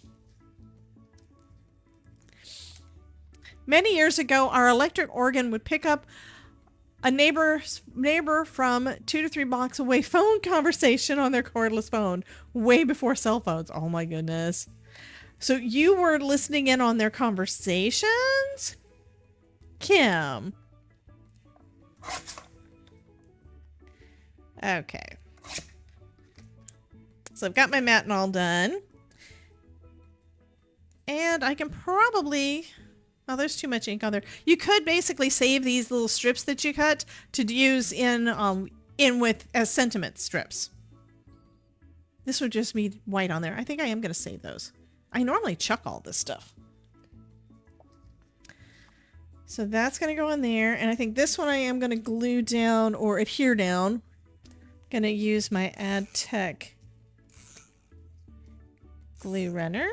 Many years ago, our electric organ would pick up a neighbor from 2 to 3 blocks away phone conversation on their cordless phone way before cell phones. Oh my goodness. So you were listening in on their conversations? Kim. Okay. So I've got my matte all done. And I can probably... Oh, there's too much ink on there. You could basically save these little strips that you cut to use as sentiment strips. This would just be white on there. I think I am going to save those. I normally chuck all this stuff. So that's going to go in there. And I think this one I am going to glue down or adhere down. Going to use my Ad Tech glue runner.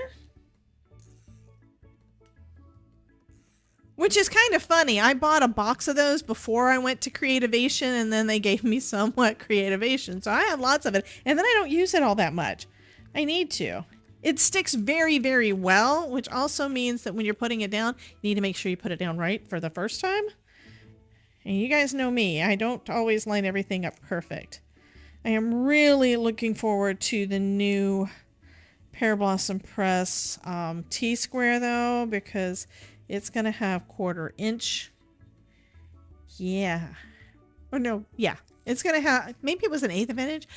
Which is kind of funny. I bought a box of those before I went to Creativation, and then they gave me somewhat Creativation. So I have lots of it. And then I don't use it all that much. I need to. It sticks very, very well, which also means that when you're putting it down, you need to make sure you put it down right for the first time. And you guys know me. I don't always line everything up perfect. I am really looking forward to the new Pear Blossom Press T-square, though, because it's going to have 1/4 inch. Yeah. Oh, no. Yeah. It's going to have, maybe it was 1/8 of an inch.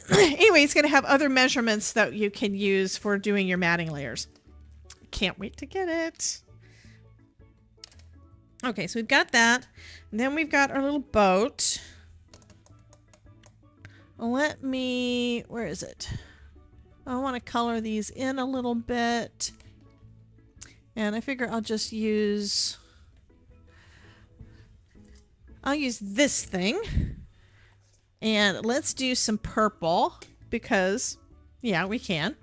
Anyway, it's going to have other measurements that you can use for doing your matting layers. Can't wait to get it. Okay, so we've got that. And then we've got our little boat. Let me, where is it? I want to color these in a little bit. And I figure I'll just use, I'll use this thing. And let's do some purple because, yeah, we can.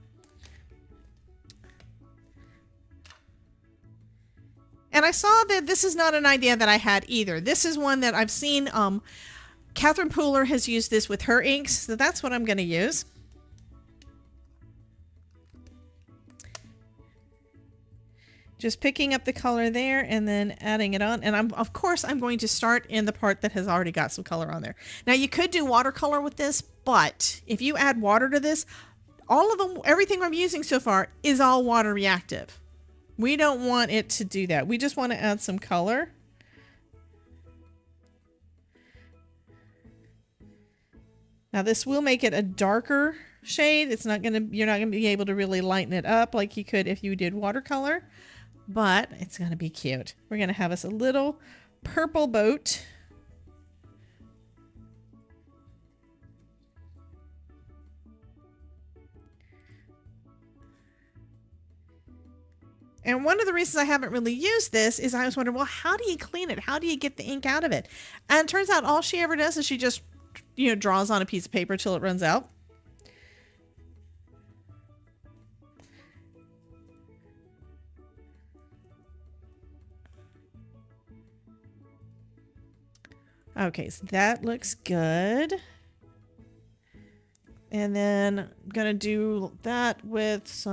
And I saw that this is not an idea that I had either. This is one that I've seen. Catherine Pooler has used this with her inks, so that's what I'm going to use. Just picking up the color there and then adding it on. And of course, I'm going to start in the part that has already got some color on there. Now, you could do watercolor with this, but if you add water to this, everything I'm using so far is all water reactive. We don't want it to do that. We just want to add some color. Now, this will make it a darker shade. It's not going to, you're not going to be able to really lighten it up like you could if you did watercolor. But it's going to be cute. We're going to have us a little purple boat. And one of the reasons I haven't really used this is I was wondering, well, how do you clean it? How do you get the ink out of it? And it turns out all she ever does is she just, draws on a piece of paper till it runs out. Okay, so that looks good. And then I'm going to do that with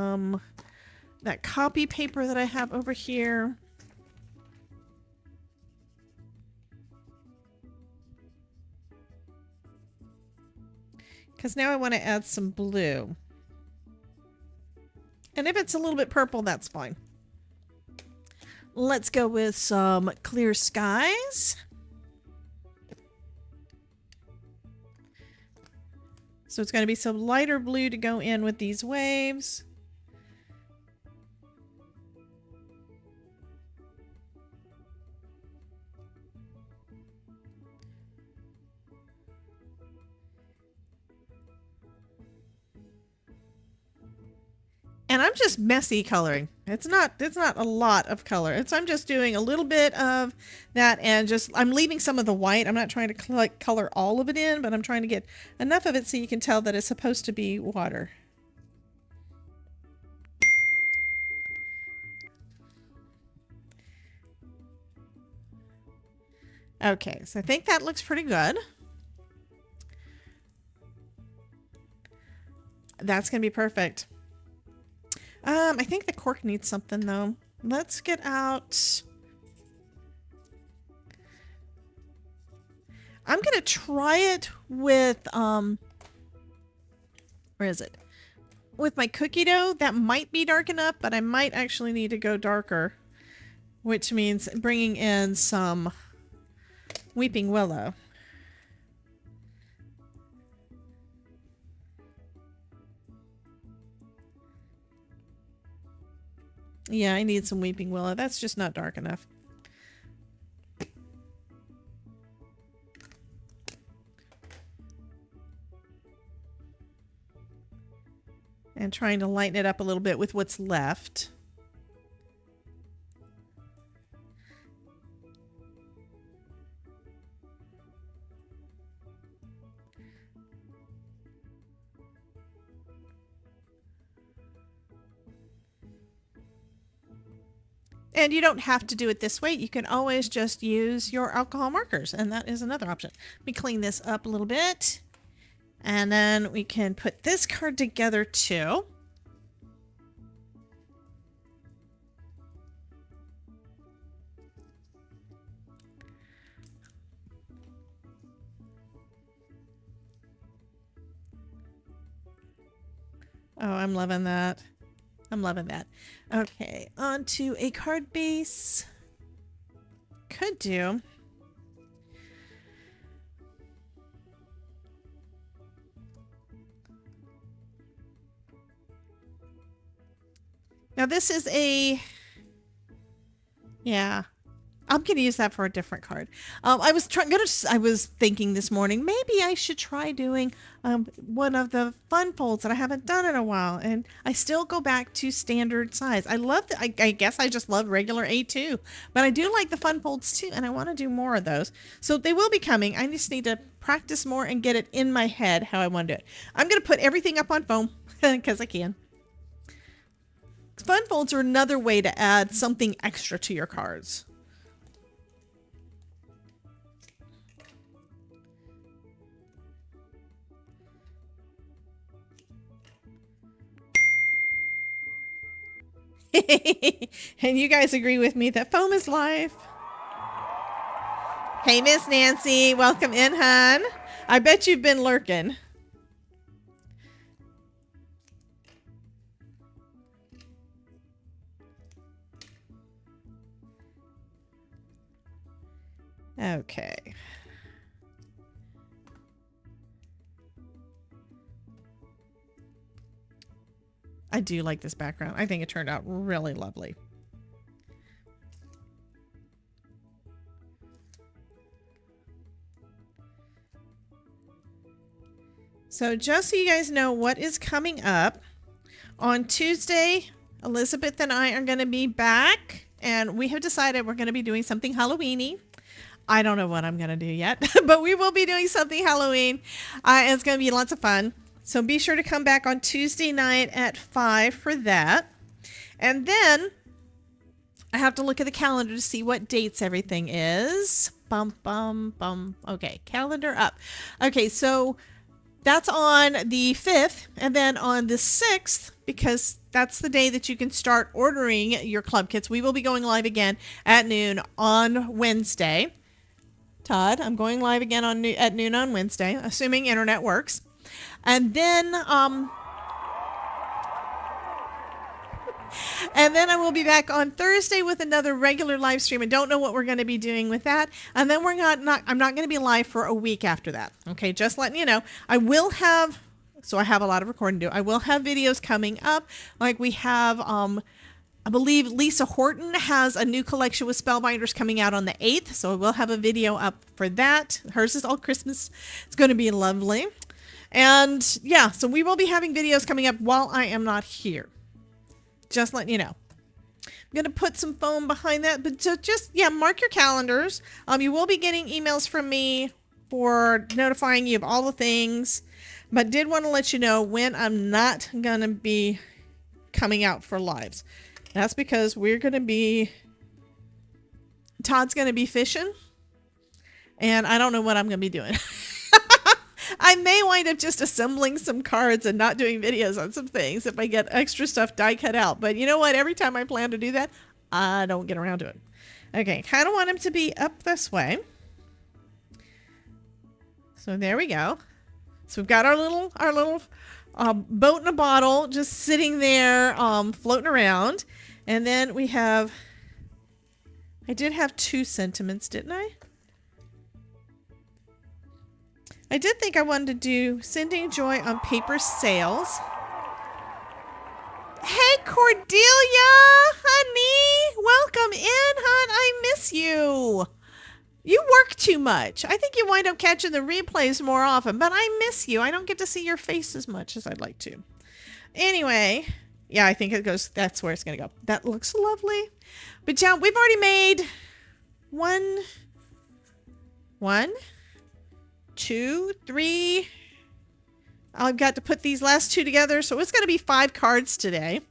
that copy paper that I have over here. Because now I want to add some blue. And if it's a little bit purple, that's fine. Let's go with some clear skies. So it's going to be some lighter blue to go in with these waves. And I'm just messy coloring. It's not a lot of color. I'm just doing a little bit of that and I'm leaving some of the white. I'm not trying to color all of it in, but I'm trying to get enough of it so you can tell that it's supposed to be water. Okay, so I think that looks pretty good. That's going to be perfect. I think the cork needs something though. Let's get out. I'm going to try it with, where is it? With my cookie dough. That might be dark enough, but I might actually need to go darker, which means bringing in some Weeping Willow. Yeah, I need some Weeping Willow. That's just not dark enough. And trying to lighten it up a little bit with what's left. And you don't have to do it this way. You can always just use your alcohol markers, and that is another option. Let me clean this up a little bit. And then we can put this card together too. Oh, I'm loving that. I'm loving that. Okay, on to a card base. Could do. Now this is a, yeah, I'm going to use that for a different card. I was thinking this morning, maybe I should try doing one of the fun folds that I haven't done in a while. And I still go back to standard size. I love, I guess I just love regular A2, but I do like the fun folds too. And I want to do more of those. So they will be coming. I just need to practice more and get it in my head how I want to do it. I'm going to put everything up on foam because I can. Fun folds are another way to add something extra to your cards. And you guys agree with me that foam is life. Hey, Miss Nancy, welcome in, hon. I bet you've been lurking. Okay. I do like this background. I think it turned out really lovely. So just so you guys know what is coming up, on Tuesday, Elizabeth and I are going to be back, and we have decided we're going to be doing something Halloween-y. I don't know what I'm going to do yet, but we will be doing something Halloween. And it's going to be lots of fun. So be sure to come back on Tuesday night at 5 for that. And then I have to look at the calendar to see what dates everything is. Bum, bum, bum. Okay, calendar up. Okay, so that's on the 5th. And then on the 6th, because that's the day that you can start ordering your club kits, we will be going live again at noon on Wednesday. Todd, I'm going live again at noon on Wednesday, assuming internet works. And then I will be back on Thursday with another regular live stream. I don't know what we're going to be doing with that. And then I'm not going to be live for a week after that. Okay, just letting you know. I have a lot of recording to do. I will have videos coming up. Like we have I believe Lisa Horton has a new collection with Spellbinders coming out on the 8th. So we'll have a video up for that. Hers is all Christmas. It's going to be lovely. And yeah, so we will be having videos coming up while I am not here. Just letting you know. I'm going to put some foam behind that. But so just, yeah, mark your calendars. You will be getting emails from me for notifying you of all the things. But did want to let you know when I'm not going to be coming out for lives. That's because Todd's going to be fishing. And I don't know what I'm going to be doing. I may wind up just assembling some cards and not doing videos on some things if I get extra stuff die cut out. But you know what? Every time I plan to do that, I don't get around to it. Okay, kind of want him to be up this way. So there we go. So we've got our little boat in a bottle just sitting there floating around. And then we have, I did have 2 sentiments, didn't I? I did think I wanted to do Sending Joy on Paper Sales. Hey, Cordelia, honey, welcome in, hon. I miss you. You work too much. I think you wind up catching the replays more often, but I miss you. I don't get to see your face as much as I'd like to. Anyway, yeah, I think that's where it's going to go. That looks lovely. But yeah, we've already made 1, 2, 3. I've got to put these last 2 together. So it's going to be 5 cards today.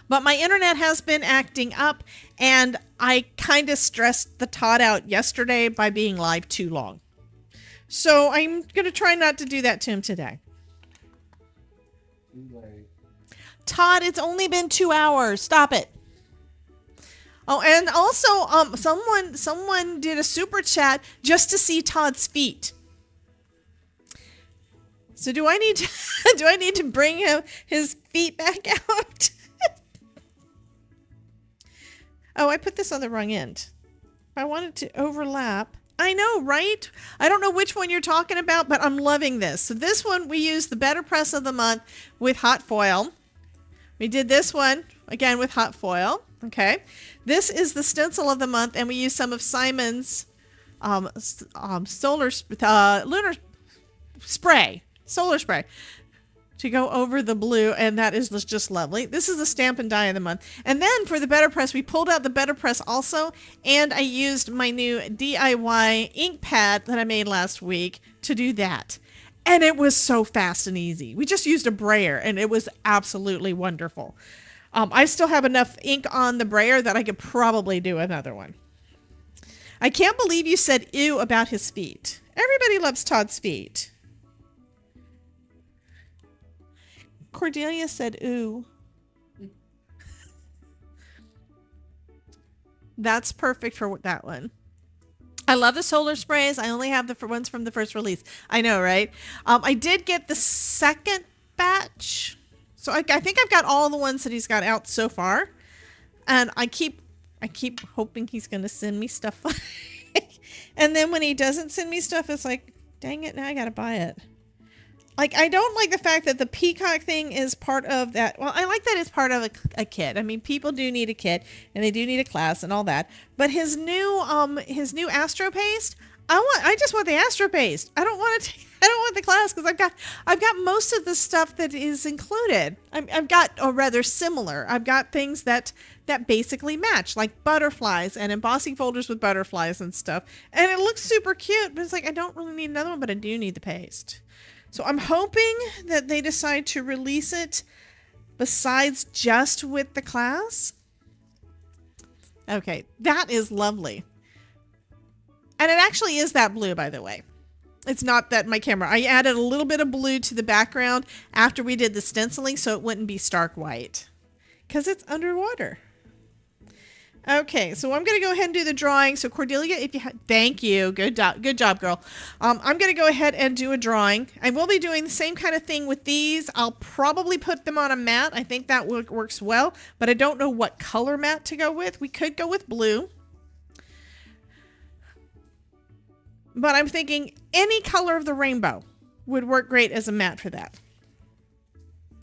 But my internet has been acting up, and I kind of stressed the Todd out yesterday by being live too long. So I'm going to try not to do that to him today. Too late. Todd, it's only been 2 hours. Stop it. Oh, and also, someone did a super chat just to see Todd's feet. So do I need to bring his feet back out? Oh, I put this on the wrong end. I wanted to overlap. I know, right? I don't know which one you're talking about, but I'm loving this. So this one, we used the Better Press of the Month with hot foil. We did this one, again, with hot foil. Okay. This is the stencil of the month, and we used some of Simon's lunar solar spray to go over the blue, and that is just lovely. This is the stamp and die of the month. And then for the Better Press, we pulled out the Better Press also, and I used my new DIY ink pad that I made last week to do that. And it was so fast and easy. We just used a brayer, and it was absolutely wonderful. I still have enough ink on the brayer that I could probably do another one. I can't believe you said ew about his feet. Everybody loves Todd's feet. Cordelia said ooh. That's perfect for that one. I love the solar sprays. I only have the ones from the first release. I know, right? I did get the second batch. So I think I've got all the ones that he's got out so far. And I keep hoping he's going to send me stuff. And then when he doesn't send me stuff, it's like, dang it, now I got to buy it. Like, I don't like the fact that the peacock thing is part of that. Well, I like that it's part of a kit. I mean, people do need a kit, and they do need a class and all that. But his new Astro Paste, I just want the Astro Paste. I don't want the class, because I've got most of the stuff that is included. I've got, or rather similar. I've got things that basically match, like butterflies and embossing folders with butterflies and stuff. And it looks super cute, but it's like, I don't really need another one, but I do need the paste. So I'm hoping that they decide to release it besides just with the class. Okay, that is lovely. And it actually is that blue, by the way. It's not that my camera. I added a little bit of blue to the background after we did the stenciling so it wouldn't be stark white, because it's underwater. Okay, so I'm going to go ahead and do the drawing. So Cordelia, if you thank you. Good job, girl. I'm going to go ahead and do a drawing. I will be doing the same kind of thing with these. I'll probably put them on a mat. I think that works well, but I don't know what color mat to go with. We could go with blue. But I'm thinking any color of the rainbow would work great as a mat for that.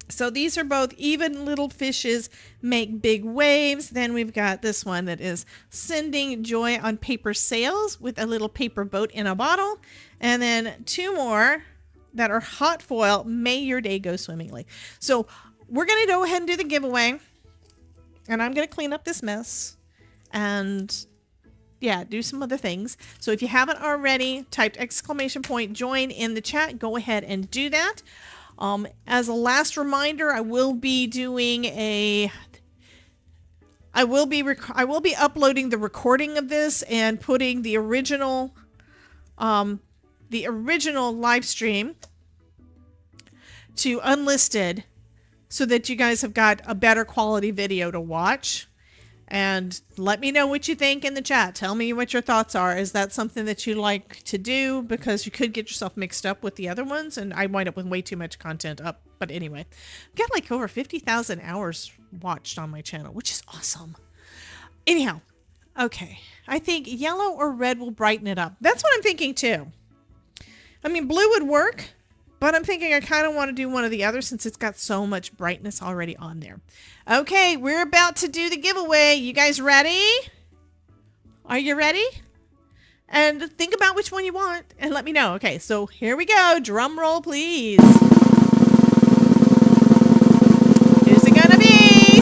So these are both Even Little Fishes Make Big Waves. Then we've got this one that is Sending Joy on Paper Sails with a little paper boat in a bottle. And then two more that are hot foil, May Your Day Go Swimmingly. So we're going to go ahead and do the giveaway. And I'm going to clean up this mess. And yeah, do some other things. So if you haven't already typed _join in the chat, go ahead and do that. As a last reminder, I will be doing I will be uploading the recording of this and putting the original live stream to unlisted so that you guys have got a better quality video to watch. And let me know what you think in the chat. Tell me what your thoughts are. Is that something that you like to do? Because you could get yourself mixed up with the other ones, and I wind up with way too much content up. But anyway, I've got like over 50,000 hours watched on my channel, which is awesome. Anyhow, okay. I think yellow or red will brighten it up. That's what I'm thinking too. I mean, blue would work, but I'm thinking I kind of want to do one of the others since it's got so much brightness already on there. Okay, we're about to do the giveaway. You guys ready? Are you ready? And think about which one you want and let me know. Okay, so here we go. Drum roll, please. Who's it gonna be?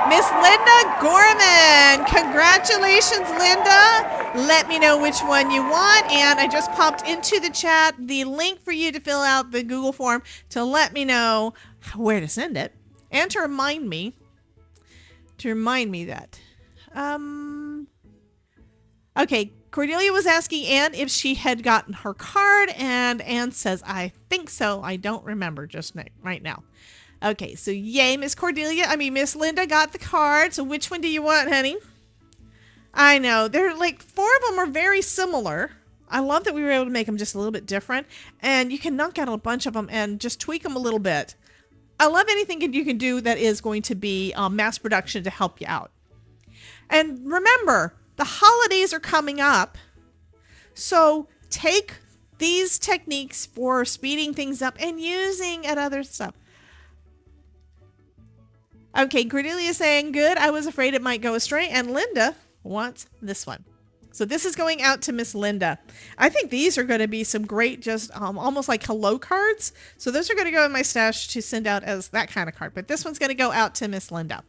Miss Linda Gorman. Congratulations, Linda. Let me know which one you want. And I just popped into the chat the link for you to fill out the Google form to let me know where to send it and to remind me that. Okay, Cordelia was asking Anne if she had gotten her card, and Anne says, I think so. I don't remember just right now. Okay, so yay, Miss Linda got the card. So which one do you want, honey? I know, they're like 4 of them are very similar. I love that we were able to make them just a little bit different, and you can knock out a bunch of them and just tweak them a little bit. I love anything you can do that is going to be mass production to help you out. And remember, the holidays are coming up, so take these techniques for speeding things up and using at other stuff. Okay, Cordelia is saying, good, I was afraid it might go astray, and Linda wants this one. So this is going out to Miss Linda. I think these are going to be some great, just almost like hello cards. So those are going to go in my stash to send out as that kind of card. But this one's going to go out to Miss Linda.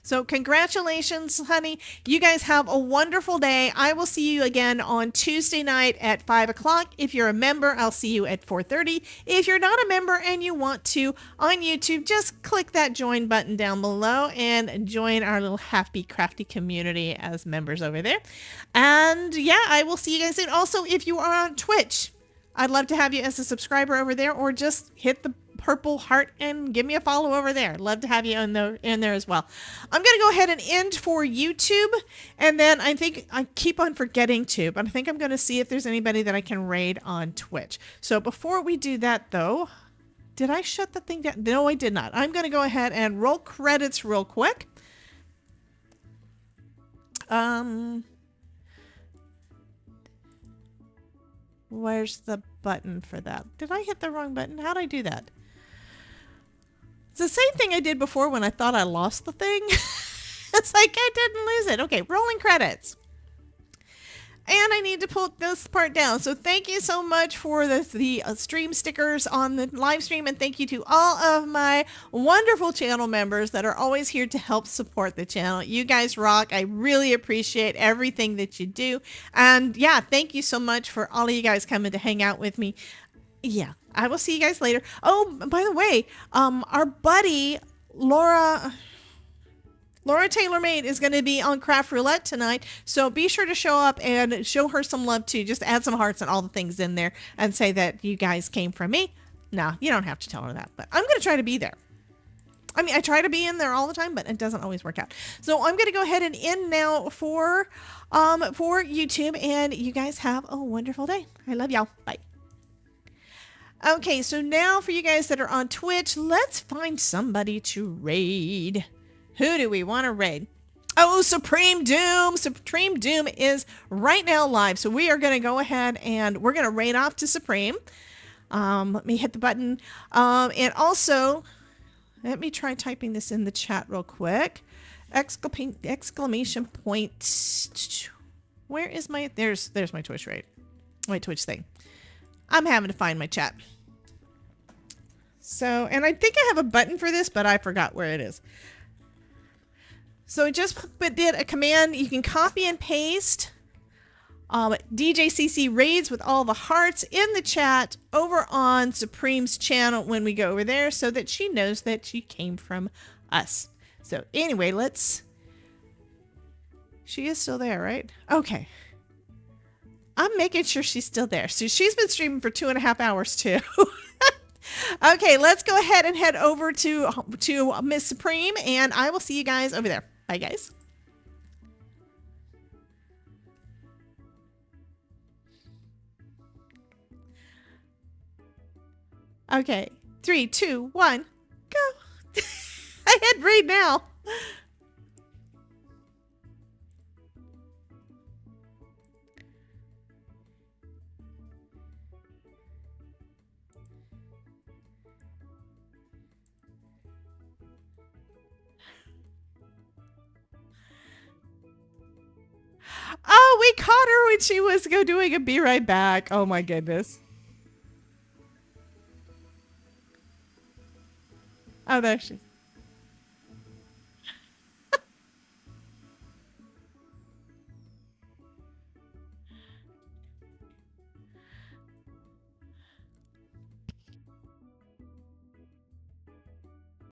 So congratulations, honey. You guys have a wonderful day. I will see you again on Tuesday night at 5 o'clock. If you're a member, I'll see you at 4:30. If you're not a member and you want to, on YouTube, just click that join button down below and join our little happy crafty community as members over there. And yeah, I will see you guys soon. Also, if you are on Twitch, I'd love to have you as a subscriber over there, or just hit the purple heart and give me a follow over there. Love to have you in there as well. I'm going to go ahead and end for YouTube, and then I think I keep on forgetting to, but I think I'm going to see if there's anybody that I can raid on Twitch. So before we do that though, did I shut the thing down? No, I did not. I'm going to go ahead and roll credits real quick. Where's the button for that? Did I hit the wrong button? How'd I do that? It's the same thing I did before when I thought I lost the thing. It's like I didn't lose it. Okay, rolling credits. And I need to pull this part down. So thank you so much for the stream stickers on the live stream. And thank you to all of my wonderful channel members that are always here to help support the channel. You guys rock. I really appreciate everything that you do. And yeah, thank you so much for all of you guys coming to hang out with me. Yeah, I will see you guys later. Oh, by the way, our buddy Laura TaylorMade is going to be on Craft Roulette tonight, so be sure to show up and show her some love too. Just add some hearts and all the things in there and say that you guys came from me. No, you don't have to tell her that, but I'm going to try to be there. I mean, I try to be in there all the time, but it doesn't always work out. So I'm going to go ahead and end now for YouTube, and you guys have a wonderful day. I love y'all. Bye. Okay, so now for you guys that are on Twitch, let's find somebody to raid. Who do we want to raid? Oh, Supreme Doom. Supreme Doom is right now live. So we are going to go ahead and we're going to raid off to Supreme. Let me hit the button. And also, let me try typing this in the chat real quick. Exclamation point. Where is my, there's my Twitch raid. My Twitch thing. I'm having to find my chat. So, and I think I have a button for this, but I forgot where it is. So I just did a command. You can copy and paste DJCC raids with all the hearts in the chat over on Supreme's channel when we go over there, so that she knows that she came from us. So anyway, she is still there, right? Okay. I'm making sure she's still there. So she's been streaming for 2.5 hours too. Okay, let's go ahead and head over to Miss Supreme, and I will see you guys over there. Bye, guys. Okay, 3, 2, 1, go. I hit raid now. Oh, we caught her when she was doing a be right back. Oh my goodness. Oh, there she is.